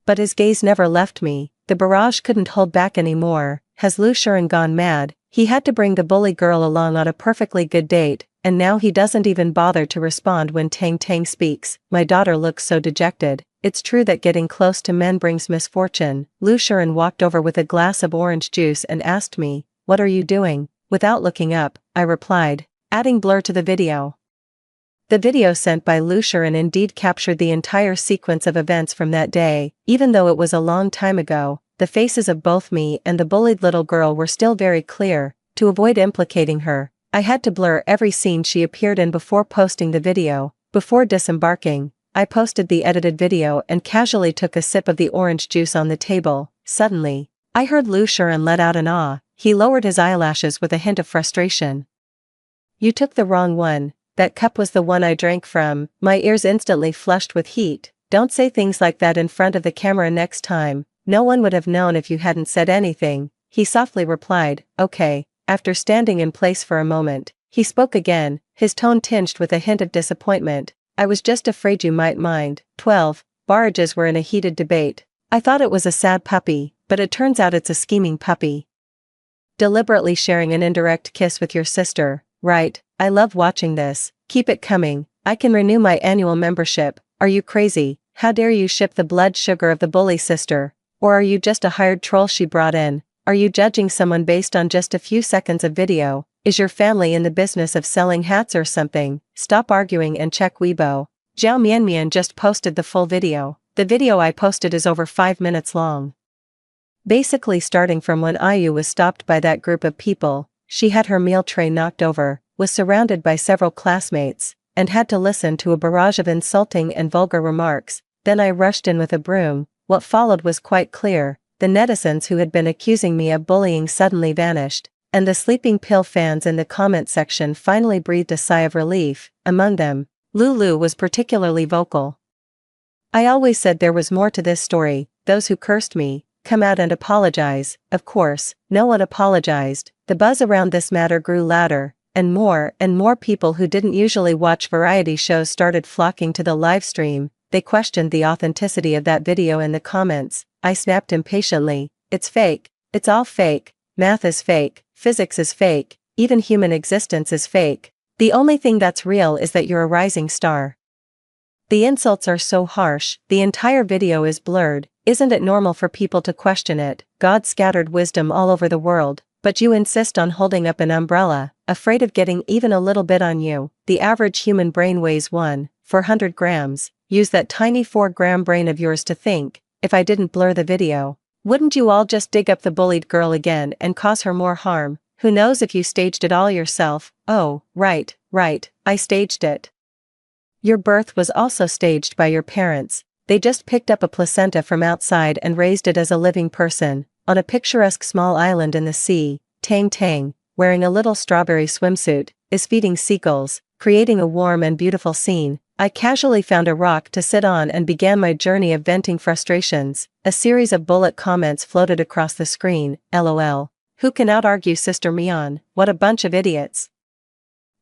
but his gaze never left me. The barrage couldn't hold back anymore. Has Lusharan gone mad? He had to bring the bully girl along on a perfectly good date, and now he doesn't even bother to respond when Tang speaks. My daughter looks so dejected. It's true that getting close to men brings misfortune. Lusharan walked over with a glass of orange juice and asked me, "What are you doing?" Without looking up, I replied, adding blur to the video. The video sent by Lusharan indeed captured the entire sequence of events from that day. Even though it was a long time ago, the faces of both me and the bullied little girl were still very clear. To avoid implicating her, I had to blur every scene she appeared in before posting the video. Before disembarking, I posted the edited video and casually took a sip of the orange juice on the table. Suddenly, I heard Lusharan let out an ah. He lowered his eyelashes with a hint of frustration. "You took the wrong one. That cup was the one I drank from." My ears instantly flushed with heat. "Don't say things like that in front of the camera next time." No one would have known if you hadn't said anything, he softly replied, okay. After standing in place for a moment, he spoke again, his tone tinged with a hint of disappointment. I was just afraid you might mind. 12. Barrages were in a heated debate. I thought it was a sad puppy, but it turns out it's a scheming puppy. Deliberately sharing an indirect kiss with your sister, right? I love watching this. Keep it coming. I can renew my annual membership. Are you crazy? How dare you ship the blood sugar of the bully sister? Or are you just a hired troll she brought in? Are you judging someone based on just a few seconds of video? Is your family in the business of selling hats or something? Stop arguing and check Weibo. Zhao Mianmian just posted the full video. The video I posted is over 5 minutes long. Basically starting from when IU was stopped by that group of people, she had her meal tray knocked over, was surrounded by several classmates, and had to listen to a barrage of insulting and vulgar remarks. Then I rushed in with a broom. What followed was quite clear. The netizens who had been accusing me of bullying suddenly vanished, and the sleeping pill fans in the comment section finally breathed a sigh of relief. Among them, Lulu was particularly vocal. I always said there was more to this story. Those who cursed me, come out and apologize. Of course, no one apologized. The buzz around this matter grew louder, and more people who didn't usually watch variety shows started flocking to the live stream. They questioned the authenticity of that video in the comments. I snapped impatiently, it's fake, it's all fake, math is fake, physics is fake, even human existence is fake. The only thing that's real is that you're a rising star. The insults are so harsh, the entire video is blurred. Isn't it normal for people to question it? God scattered wisdom all over the world, but you insist on holding up an umbrella, afraid of getting even a little bit on you. The average human brain weighs 400 grams. Use that tiny 4-gram brain of yours to think. If I didn't blur the video, wouldn't you all just dig up the bullied girl again and cause her more harm? Who knows if you staged it all yourself? Oh, right, I staged it. Your birth was also staged by your parents. They just picked up a placenta from outside and raised it as a living person, on a picturesque small island in the sea. Tang Tang, wearing a little strawberry swimsuit, is feeding seagulls, creating a warm and beautiful scene. I casually found a rock to sit on and began my journey of venting frustrations. A series of bullet comments floated across the screen. LOL. Who can out-argue Sister Mian? What a bunch of idiots.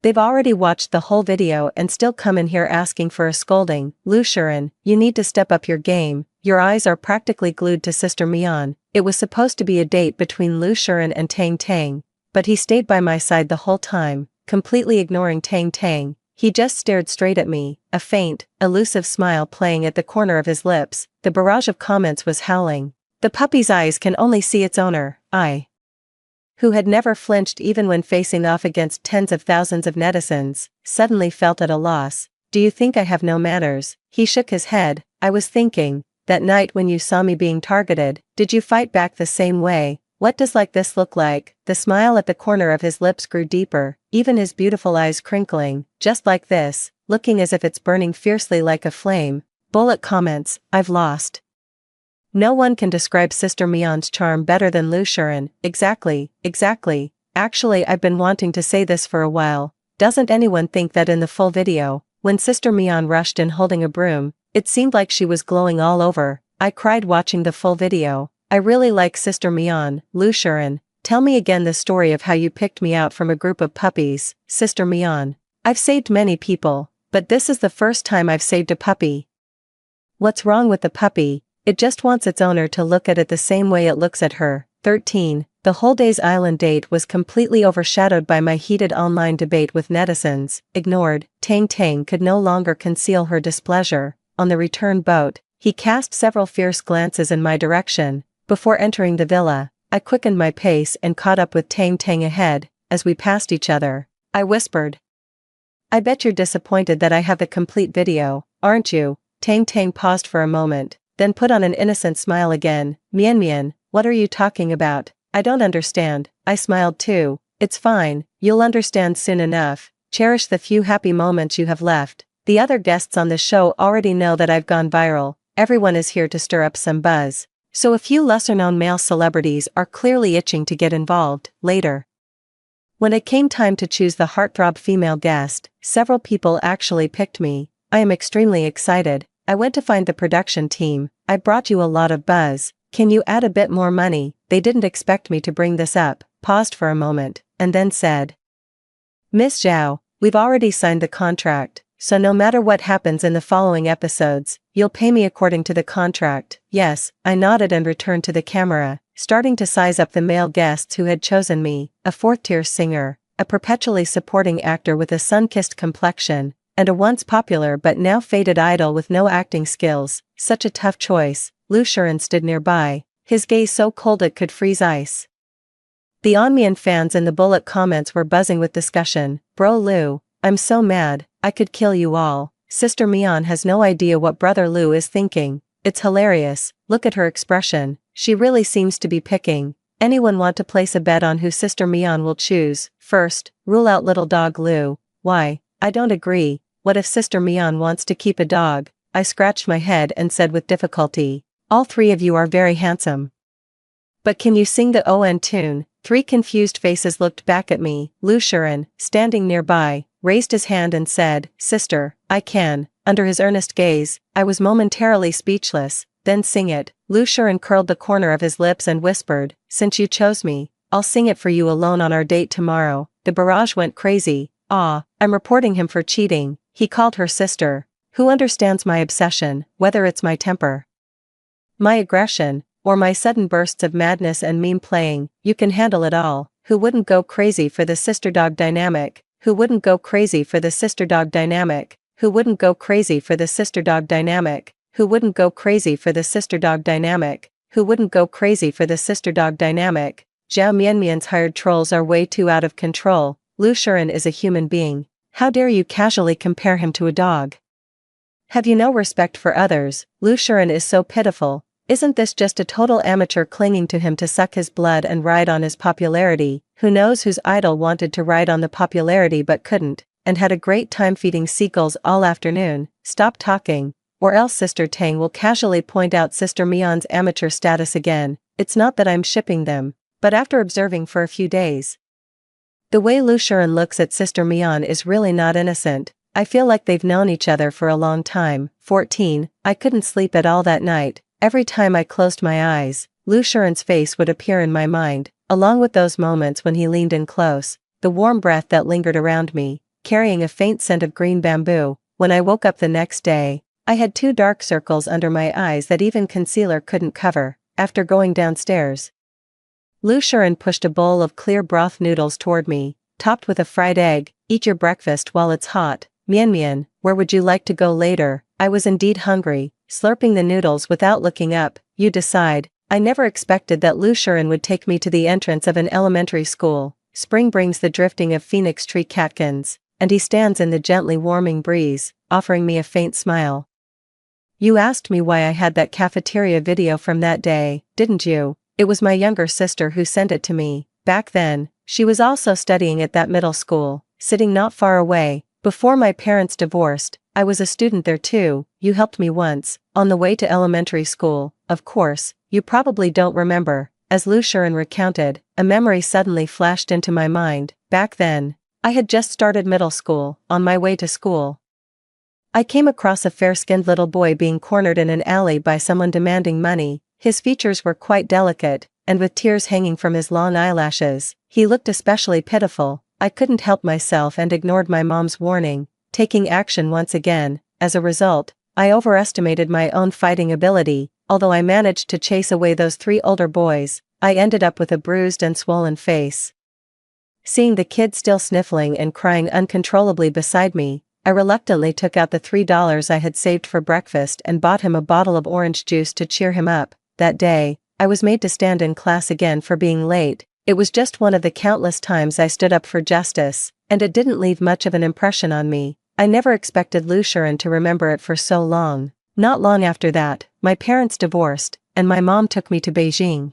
They've already watched the whole video and still come in here asking for a scolding. Lu Shiren, you need to step up your game. Your eyes are practically glued to Sister Mian. It was supposed to be a date between Lu Shiren and Tang Tang, but he stayed by my side the whole time, completely ignoring Tang Tang. He just stared straight at me, a faint, elusive smile playing at the corner of his lips. The barrage of comments was howling. The puppy's eyes can only see its owner. I, who had never flinched even when facing off against tens of thousands of netizens, suddenly felt at a loss. Do you think I have no manners? He shook his head. I was thinking, that night when you saw me being targeted, did you fight back the same way? What does like this look like? The smile at the corner of his lips grew deeper, even his beautiful eyes crinkling, just like this, looking as if it's burning fiercely like a flame. Bullet comments, I've lost. No one can describe Sister Mian's charm better than Lu Shiren. Exactly. Actually, I've been wanting to say this for a while. Doesn't anyone think that in the full video, when Sister Mian rushed in holding a broom, it seemed like she was glowing all over? I cried watching the full video. I really like Sister Mian. Lu Shiren, tell me again the story of how you picked me out from a group of puppies. Sister Mian, I've saved many people, but this is the first time I've saved a puppy. What's wrong with the puppy? It just wants its owner to look at it the same way it looks at her. 13. The whole day's island date was completely overshadowed by my heated online debate with netizens. Ignored, Tang Tang could no longer conceal her displeasure. On the return boat, he cast several fierce glances in my direction. Before entering the villa, I quickened my pace and caught up with Tang Tang ahead. As we passed each other, I whispered, I bet you're disappointed that I have the complete video, aren't you? Tang Tang paused for a moment, then put on an innocent smile again. Mian, what are you talking about? I don't understand. I smiled too. It's fine, you'll understand soon enough. Cherish the few happy moments you have left. The other guests on the show already know that I've gone viral. Everyone is here to stir up some buzz. So a few lesser-known male celebrities are clearly itching to get involved. Later, when it came time to choose the heartthrob female guest, several people actually picked me. I am extremely excited. I went to find the production team. I brought you a lot of buzz. Can you add a bit more money? They didn't expect me to bring this up, paused for a moment, and then said. Miss Zhao, we've already signed the contract, so no matter what happens in the following episodes, you'll pay me according to the contract. Yes, I nodded and returned to the camera, starting to size up the male guests who had chosen me, a fourth-tier singer, a perpetually supporting actor with a sun-kissed complexion, and a once popular but now faded idol with no acting skills. Such a tough choice. Lu Shiren stood nearby, his gaze so cold it could freeze ice. The Onmian fans in the bullet comments were buzzing with discussion. Bro Lu, I'm so mad, I could kill you all. Sister Mian has no idea what brother Lu is thinking. It's hilarious, look at her expression, she really seems to be picking. Anyone want to place a bet on who Sister Mian will choose? First, rule out little dog Lu. Why, I don't agree. What if Sister Mian wants to keep a dog? I scratched my head and said with difficulty. All three of you are very handsome. But can you sing the ON tune? Three confused faces looked back at me. Lu Shiren, standing nearby, raised his hand and said, Sister, I can. Under his earnest gaze, I was momentarily speechless. Then sing it. Lu Shiren curled the corner of his lips and whispered, Since you chose me, I'll sing it for you alone on our date tomorrow. The barrage went crazy. Ah, I'm reporting him for cheating. He called her sister. Who understands my obsession, whether it's my temper, my aggression, or my sudden bursts of madness and meme playing? You can handle it all. Who wouldn't go crazy for the sister-dog dynamic? Who wouldn't go crazy for the sister-dog dynamic? Who wouldn't go crazy for the sister-dog dynamic? Who wouldn't go crazy for the sister-dog dynamic? Who wouldn't go crazy for the sister-dog dynamic? Zhao Mianmian's hired trolls are way too out of control. Lu Shiren is a human being. How dare you casually compare him to a dog? Have you no respect for others? Lu Shiren is so pitiful. Isn't this just a total amateur clinging to him to suck his blood and ride on his popularity? Who knows whose idol wanted to ride on the popularity but couldn't, and had a great time feeding seagulls all afternoon? Stop talking, or else Sister Tang will casually point out Sister Mian's amateur status again. It's not that I'm shipping them, but after observing for a few days, the way Lu Shiren looks at Sister Mian is really not innocent. I feel like they've known each other for a long time. 14. I couldn't sleep at all that night. Every time I closed my eyes, Lu Shiren's face would appear in my mind, along with those moments when he leaned in close, the warm breath that lingered around me, carrying a faint scent of green bamboo. When I woke up the next day, I had 2 dark circles under my eyes that even concealer couldn't cover. After going downstairs, Lu Shiren pushed a bowl of clear broth noodles toward me, topped with a fried egg. Eat your breakfast while it's hot. Mian, where would you like to go later? I was indeed hungry, slurping the noodles without looking up. You decide. I never expected that Lu Shiren would take me to the entrance of an elementary school. Spring brings the drifting of phoenix tree catkins, and he stands in the gently warming breeze, offering me a faint smile. You asked me why I had that cafeteria video from that day, didn't you? It was my younger sister who sent it to me. Back then, she was also studying at that middle school, sitting not far away. Before my parents divorced, I was a student there too. You helped me once, on the way to elementary school. Of course, you probably don't remember. As Lu Shiren recounted, a memory suddenly flashed into my mind. Back then, I had just started middle school. On my way to school, I came across a fair-skinned little boy being cornered in an alley by someone demanding money. His features were quite delicate, and with tears hanging from his long eyelashes, he looked especially pitiful. I couldn't help myself and ignored my mom's warning, taking action once again. As a result, I overestimated my own fighting ability. Although I managed to chase away those 3 older boys, I ended up with a bruised and swollen face. Seeing the kid still sniffling and crying uncontrollably beside me, I reluctantly took out the $3 I had saved for breakfast and bought him a bottle of orange juice to cheer him up. That day, I was made to stand in class again for being late. It was just one of the countless times I stood up for justice, and it didn't leave much of an impression on me. I never expected Lu Shiren to remember it for so long. Not long after that, my parents divorced, and my mom took me to Beijing.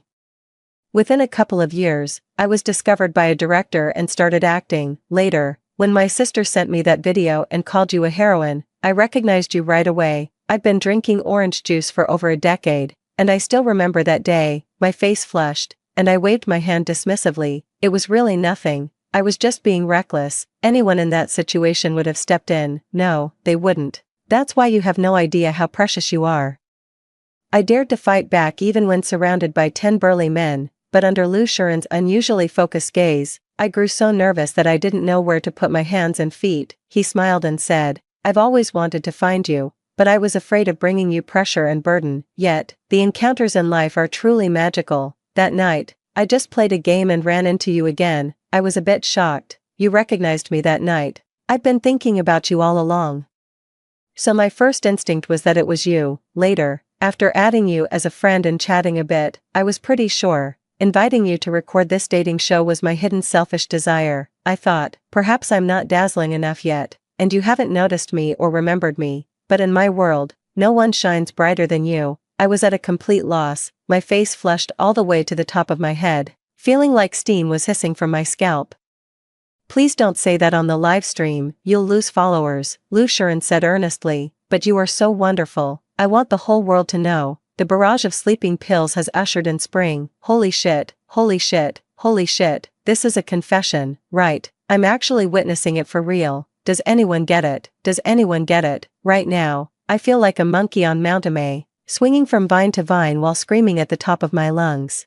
Within a couple of years, I was discovered by a director and started acting. Later, when my sister sent me that video and called you a heroine, I recognized you right away. I'd been drinking orange juice for over a decade, and I still remember that day. My face flushed, and I waved my hand dismissively. It was really nothing. I was just being reckless. Anyone in that situation would have stepped in. No, they wouldn't. That's why you have no idea how precious you are. I dared to fight back even when surrounded by 10 burly men, but under Lu Shuren's unusually focused gaze, I grew so nervous that I didn't know where to put my hands and feet. He smiled and said, "I've always wanted to find you, but I was afraid of bringing you pressure and burden. Yet, the encounters in life are truly magical." That night, I just played a game and ran into you again. I was a bit shocked. You recognized me that night. I'd been thinking about you all along. So my first instinct was that it was you. Later, after adding you as a friend and chatting a bit, I was pretty sure. Inviting you to record this dating show was my hidden selfish desire. I thought, perhaps I'm not dazzling enough yet, and you haven't noticed me or remembered me, but in my world, no one shines brighter than you. I was at a complete loss, my face flushed all the way to the top of my head, feeling like steam was hissing from my scalp. "Please don't say that on the live stream, you'll lose followers," Lu Shuren said earnestly, "but you are so wonderful, I want the whole world to know. The barrage of sleeping pills has ushered in spring. Holy shit, holy shit, holy shit, this is a confession, right? I'm actually witnessing it for real. Does anyone get it? Does anyone get it? Right now, I feel like a monkey on Mount Amay, swinging from vine to vine while screaming at the top of my lungs."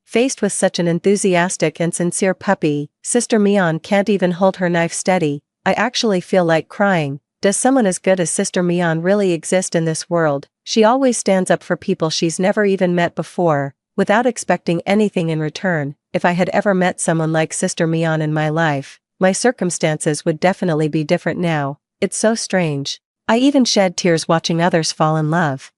Faced with such an enthusiastic and sincere puppy, Sister Mian can't even hold her knife steady. I actually feel like crying. Does someone as good as Sister Mian really exist in this world? She always stands up for people she's never even met before, without expecting anything in return. If I had ever met someone like Sister Mian in my life, my circumstances would definitely be different now. It's so strange. I even shed tears watching others fall in love.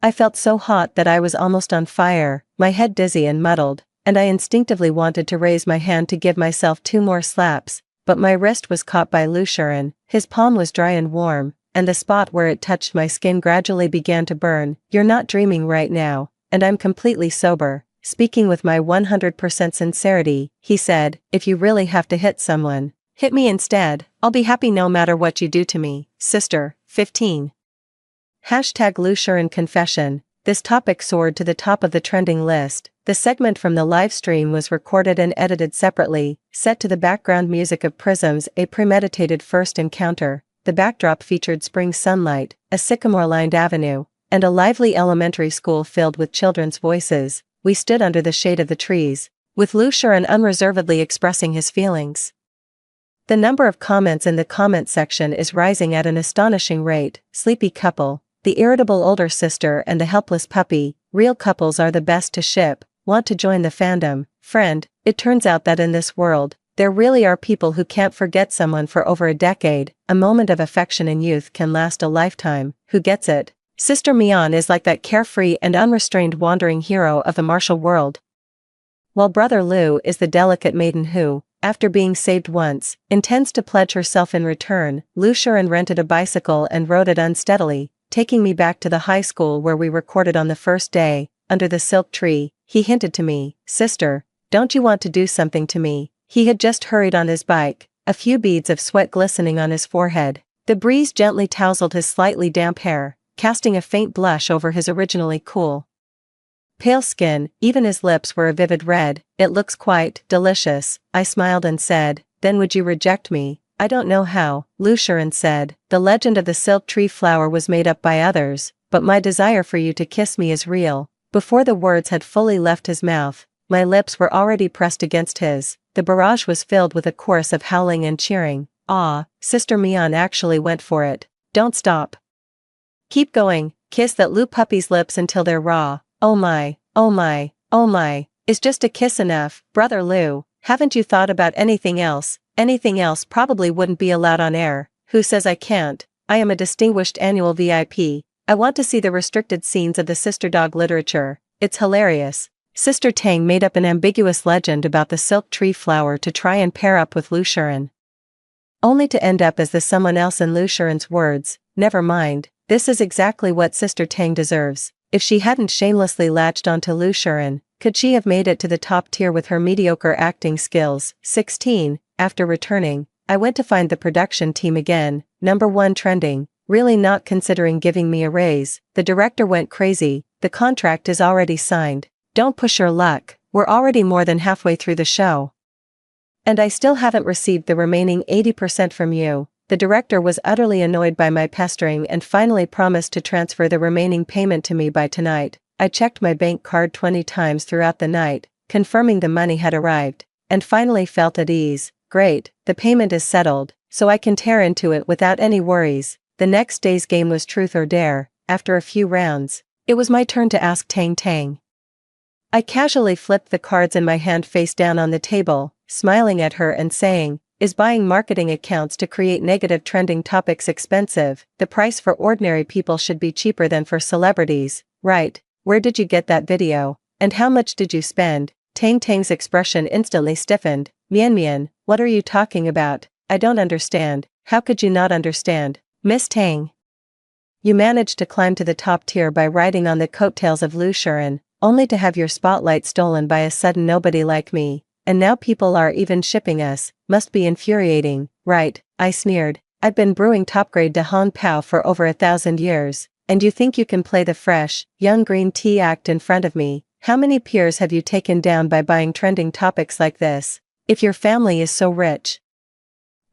I felt so hot that I was almost on fire, my head dizzy and muddled, and I instinctively wanted to raise my hand to give myself 2 more slaps, but my wrist was caught by Lu Shuren. His palm was dry and warm, and the spot where it touched my skin gradually began to burn. "You're not dreaming right now, and I'm completely sober." Speaking with my 100% sincerity, he said, "If you really have to hit someone, hit me instead. I'll be happy no matter what you do to me, sister." 15. Hashtag Lu Shuren confession. This topic soared to the top of the trending list. The segment from the live stream was recorded and edited separately, set to the background music of Prism's A Premeditated First Encounter. The backdrop featured spring sunlight, a sycamore-lined avenue, and a lively elementary school filled with children's voices. We stood under the shade of the trees, with Lu Shuren unreservedly expressing his feelings. The number of comments in the comment section is rising at an astonishing rate. Sleepy couple, the irritable older sister and the helpless puppy, real couples are the best to ship, want to join the fandom. Friend, it turns out that in this world, there really are people who can't forget someone for over a decade. A moment of affection in youth can last a lifetime. Who gets it? Sister Mian is like that carefree and unrestrained wandering hero of the martial world, while Brother Lu is the delicate maiden who, after being saved once, intends to pledge herself in return. Lu Shuren rented a bicycle and rode it unsteadily, taking me back to the high school where we recorded on the first day. Under the silk tree, he hinted to me, "Sister, don't you want to do something to me?" He had just hurried on his bike, a few beads of sweat glistening on his forehead. The breeze gently tousled his slightly damp hair, casting a faint blush over his originally cool, pale skin. Even his lips were a vivid red. "It looks quite delicious," I smiled and said. "Then would you reject me?" "I don't know how," Lu Shuren said. "The legend of the silk tree flower was made up by others, but my desire for you to kiss me is real." Before the words had fully left his mouth, my lips were already pressed against his. The barrage was filled with a chorus of howling and cheering. "Ah, Sister Mian actually went for it. Don't stop. Keep going, kiss that Lu puppy's lips until they're raw. Oh my, oh my, oh my, is just a kiss enough?" "Brother Lu, haven't you thought about anything else?" "Anything else probably wouldn't be allowed on air." "Who says I can't? I am a distinguished annual VIP. I want to see the restricted scenes of the sister dog literature. It's hilarious." Sister Tang made up an ambiguous legend about the silk tree flower to try and pair up with Lu Shuren, only to end up as the someone else in Lu Shuren's words. Never mind, this is exactly what Sister Tang deserves. If she hadn't shamelessly latched onto Lu Shuren, could she have made it to the top tier with her mediocre acting skills? 16. After returning, I went to find the production team again. Number 1 trending, really not considering giving me a raise. The director went crazy. "The contract is already signed. Don't push your luck, we're already more than halfway through the show. And I still haven't received the remaining 80% from you." The director was utterly annoyed by my pestering and finally promised to transfer the remaining payment to me by tonight. I checked my bank card 20 times throughout the night, confirming the money had arrived, and finally felt at ease. Great, the payment is settled, so I can tear into it without any worries. The next day's game was truth or dare. After a few rounds, it was my turn to ask Tang Tang. I casually flipped the cards in my hand face down on the table, smiling at her and saying, "Is buying marketing accounts to create negative trending topics expensive? The price for ordinary people should be cheaper than for celebrities, right? Where did you get that video? And how much did you spend?" Tang Tang's expression instantly stiffened. "Mian Mian, what are you talking about? I don't understand." "How could you not understand, Miss Tang? You managed to climb to the top tier by riding on the coattails of Lu Shuren, only to have your spotlight stolen by a sudden nobody like me. And now people are even shipping us. Must be infuriating, right?" I sneered. "I've been brewing top-grade De Han Pao for over 1,000 years, and you think you can play the fresh, young green tea act in front of me? How many peers have you taken down by buying trending topics like this? If your family is so rich,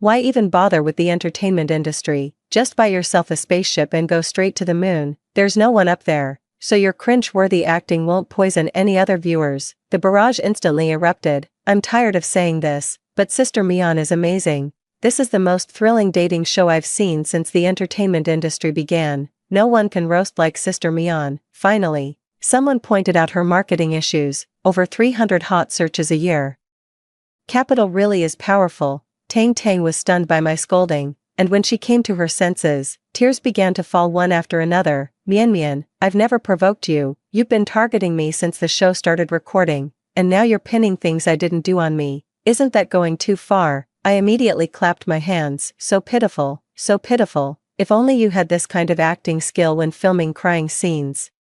why even bother with the entertainment industry? Just buy yourself a spaceship and go straight to the moon. There's no one up there, so your cringe-worthy acting won't poison any other viewers." The barrage instantly erupted. "I'm tired of saying this, but Sister Mian is amazing. This is the most thrilling dating show I've seen since the entertainment industry began. No one can roast like Sister Mian." Finally, someone pointed out her marketing issues. Over 300 hot searches a year. Capital really is powerful. Tang Tang was stunned by my scolding, and when she came to her senses, tears began to fall one after another. "Mian Mian, I've never provoked you. You've been targeting me since the show started recording, and now you're pinning things I didn't do on me. Isn't that going too far?" I immediately clapped my hands. So pitiful, so pitiful. If only you had this kind of acting skill when filming crying scenes,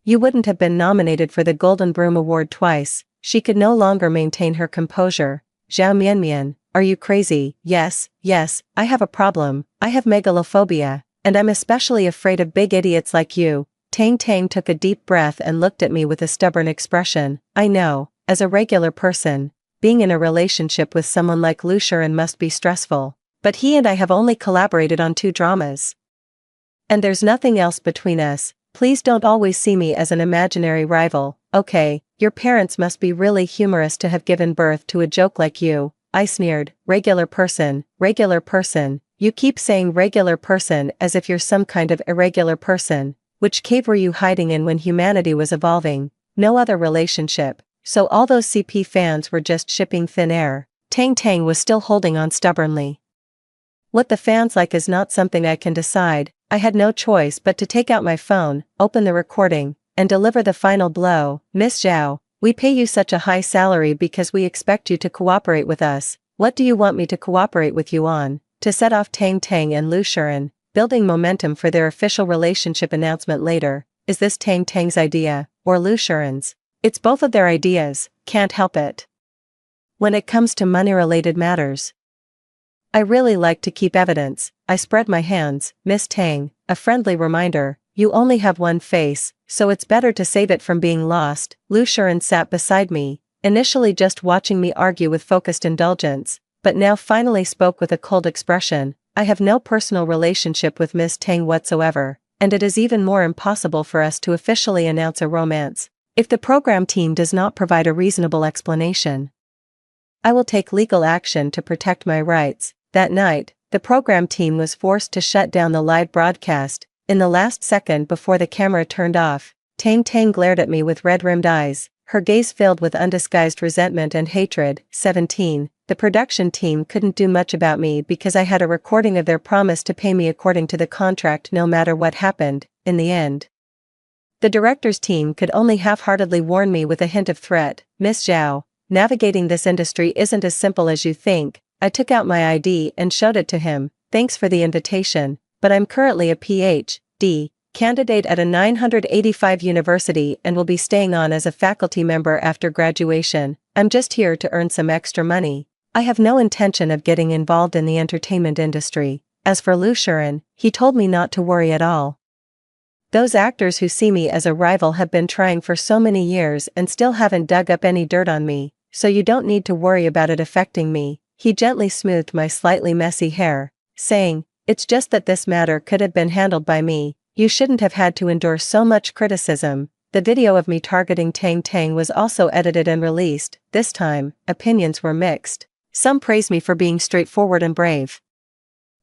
you wouldn't have been nominated for the Golden Broom Award twice. She could no longer maintain her composure. "Zhao Mian Mian, are you crazy?" Yes, I have a problem. I have megalophobia, and I'm especially afraid of big idiots like you." Tang Tang took a deep breath and looked at me with a stubborn expression. "I know, as a regular person, being in a relationship with someone like Lu Shuren must be stressful, but he and I have only collaborated on 2 dramas. And there's nothing else between us. Please don't always see me as an imaginary rival." "Okay, your parents must be really humorous to have given birth to a joke like you." I sneered. Regular person. You keep saying regular person as if you're some kind of irregular person. Which cave were you hiding in when humanity was evolving? No other relationship. So all those CP fans were just shipping thin air." Tang Tang was still holding on stubbornly. "What the fans like is not something I can decide." I had no choice but to take out my phone, open the recording, and deliver the final blow. "Miss Zhao, we pay you such a high salary because we expect you to cooperate with us. What do you want me to cooperate with you on?" To set off Tang Tang and Lu Shuren, building momentum for their official relationship announcement later. Is this Tang Tang's idea, or Lu Shuren's? It's both of their ideas, can't help it. When it comes to money-related matters, I really like to keep evidence. I spread my hands. "Miss Tang, a friendly reminder, you only have one face, so it's better to save it from being lost." Lu Shuren sat beside me, initially just watching me argue with focused indulgence, but now finally spoke with a cold expression. "I have no personal relationship with Miss Tang whatsoever, and it is even more impossible for us to officially announce a romance. If the program team does not provide a reasonable explanation, I will take legal action to protect my rights." That night, the program team was forced to shut down the live broadcast. In the last second before the camera turned off, Tang Tang glared at me with red-rimmed eyes, her gaze filled with undisguised resentment and hatred. 17. The production team couldn't do much about me because I had a recording of their promise to pay me according to the contract no matter what happened. In the end, the director's team could only half-heartedly warn me with a hint of threat. "Miss Zhao, navigating this industry isn't as simple as you think." I took out my ID and showed it to him. "Thanks for the invitation, but I'm currently a Ph.D. candidate at a 985 university and will be staying on as a faculty member after graduation. I'm just here to earn some extra money. I have no intention of getting involved in the entertainment industry." As for Lu Shuren, he told me not to worry at all. "Those actors who see me as a rival have been trying for so many years and still haven't dug up any dirt on me, so you don't need to worry about it affecting me." He gently smoothed my slightly messy hair. saying, "It's just that this matter could have been handled by me. You shouldn't have had to endure so much criticism." The video of me targeting Tang Tang was also edited and released. This time, opinions were mixed. Some praise me for being straightforward and brave,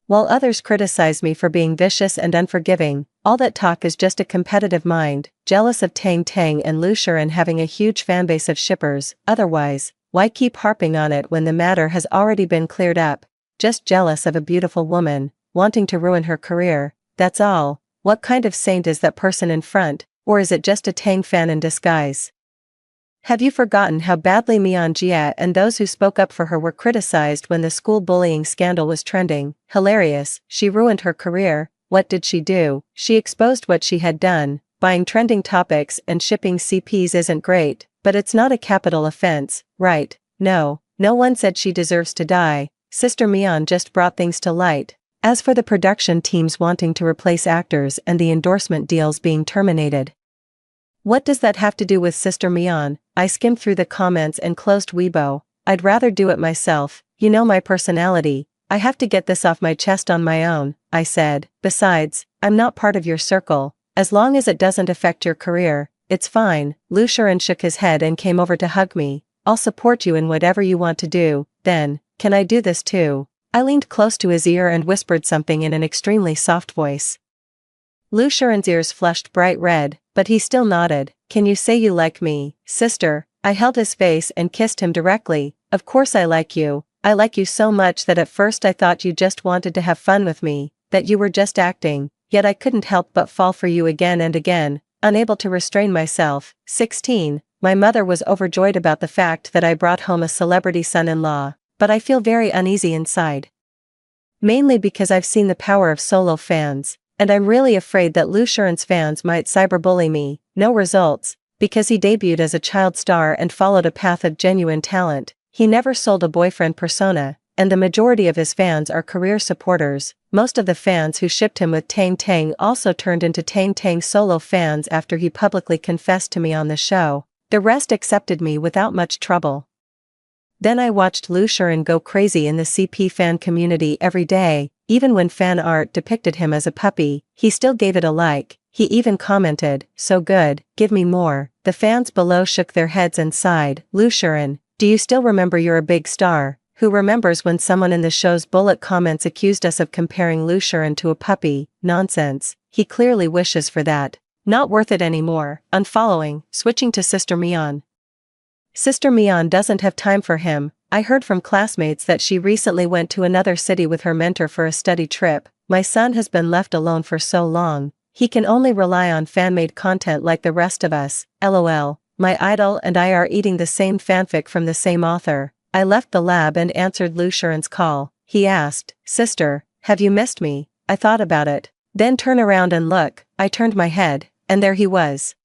while others criticize me for being vicious and unforgiving. All that talk is just a competitive mind, jealous of Tang Tang and Lu Shiren having a huge fanbase of shippers. Otherwise, why keep harping on it when the matter has already been cleared up? Just jealous of a beautiful woman, wanting to ruin her career, that's all. What kind of saint is that person in front, or is it just a Tang fan in disguise? Have you forgotten how badly Mian Jia and those who spoke up for her were criticized when the school bullying scandal was trending? Hilarious, she ruined her career. What did she do? She exposed what she had done. Buying trending topics and shipping CPs isn't great, but it's not a capital offense, right? No one said she deserves to die. Sister Mian just brought things to light. As for the production teams wanting to replace actors and the endorsement deals being terminated, what does that have to do with Sister Mian? I skimmed through the comments and closed Weibo. I'd rather do it myself. You know my personality. I have to get this off my chest on my own, I said. Besides, I'm not part of your circle. As long as it doesn't affect your career, it's fine. Lu Shiren shook his head and came over to hug me. I'll support you in whatever you want to do. Then, can I do this too? I leaned close to his ear and whispered something in an extremely soft voice. Lu Shiren's ears flushed bright red, but he still nodded. Can you say you like me, sister? I held his face and kissed him directly. Of course I like you. I like you so much that at first I thought you just wanted to have fun with me, that you were just acting, yet I couldn't help but fall for you again and again, unable to restrain myself. 16. My mother was overjoyed about the fact that I brought home a celebrity son-in-law, but I feel very uneasy inside. Mainly because I've seen the power of solo fans, and I'm really afraid that Lu Shiren's fans might cyberbully me. No results, because he debuted as a child star and followed a path of genuine talent. He never sold a boyfriend persona, and the majority of his fans are career supporters. Most of the fans who shipped him with Tang Tang also turned into Tang Tang solo fans after he publicly confessed to me on the show. The rest accepted me without much trouble. Then I watched Lu Shiren go crazy in the CP fan community every day. Even when fan art depicted him as a puppy, he still gave it a like. He even commented, "So good, give me more." The fans below shook their heads and sighed. Lu Shiren, do you still remember you're a big star? Who remembers when someone in the show's bullet comments accused us of comparing Lu Shiren to a puppy? Nonsense. He clearly wishes for that. Not worth it anymore. Unfollowing, switching to Sister Mian. Sister Mian doesn't have time for him. I heard from classmates that she recently went to another city with her mentor for a study trip. My son has been left alone for so long. He can only rely on fan-made content like the rest of us. LOL. My idol and I are eating the same fanfic from the same author. I left the lab and answered Lu Shiren's call. He asked, "Sister, have you missed me?" I thought about it. Then turn around and look. I turned my head, and there he was,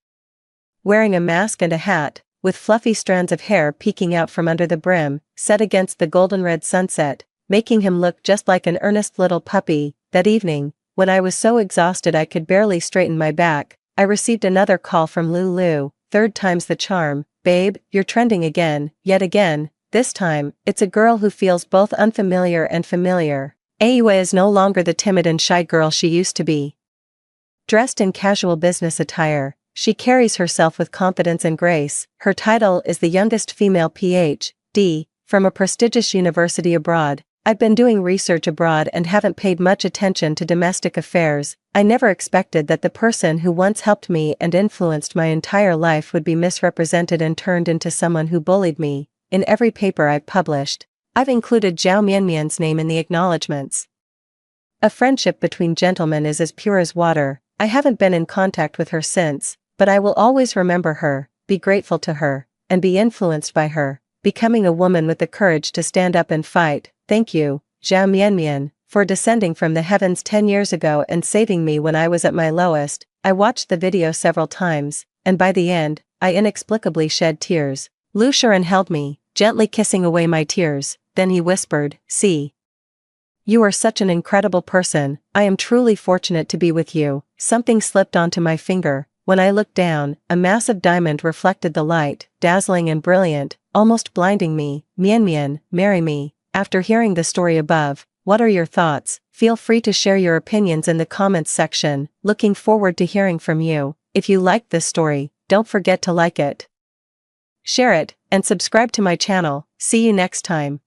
wearing a mask and a hat, with fluffy strands of hair peeking out from under the brim, set against the golden-red sunset, making him look just like an earnest little puppy. That evening, when I was so exhausted I could barely straighten my back, I received another call from Lulu. Third time's the charm. "Babe, you're trending again, yet again." This time, it's a girl who feels both unfamiliar and familiar. Aoe is no longer the timid and shy girl she used to be. Dressed in casual business attire, she carries herself with confidence and grace. Her title is the youngest female Ph.D. from a prestigious university abroad. I've been doing research abroad and haven't paid much attention to domestic affairs. I never expected that the person who once helped me and influenced my entire life would be misrepresented and turned into someone who bullied me. In every paper I've published, I've included Zhao Mianmian's name in the acknowledgements. A friendship between gentlemen is as pure as water. I haven't been in contact with her since, but I will always remember her, be grateful to her, and be influenced by her, becoming a woman with the courage to stand up and fight. Thank you, Zhao Mianmian, for descending from the heavens 10 years ago and saving me when I was at my lowest. I watched the video several times, and by the end, I inexplicably shed tears. Lu Shiren held me, gently kissing away my tears, then he whispered, "See. You are such an incredible person. I am truly fortunate to be with you." Something slipped onto my finger. When I looked down, a massive diamond reflected the light, dazzling and brilliant, almost blinding me. "Mianmian, marry me." After hearing the story above, What are your thoughts? Feel free to share your opinions in the comments section. Looking forward to hearing from you. If you liked this story, don't forget to like it, share it, and subscribe to my channel. See you next time.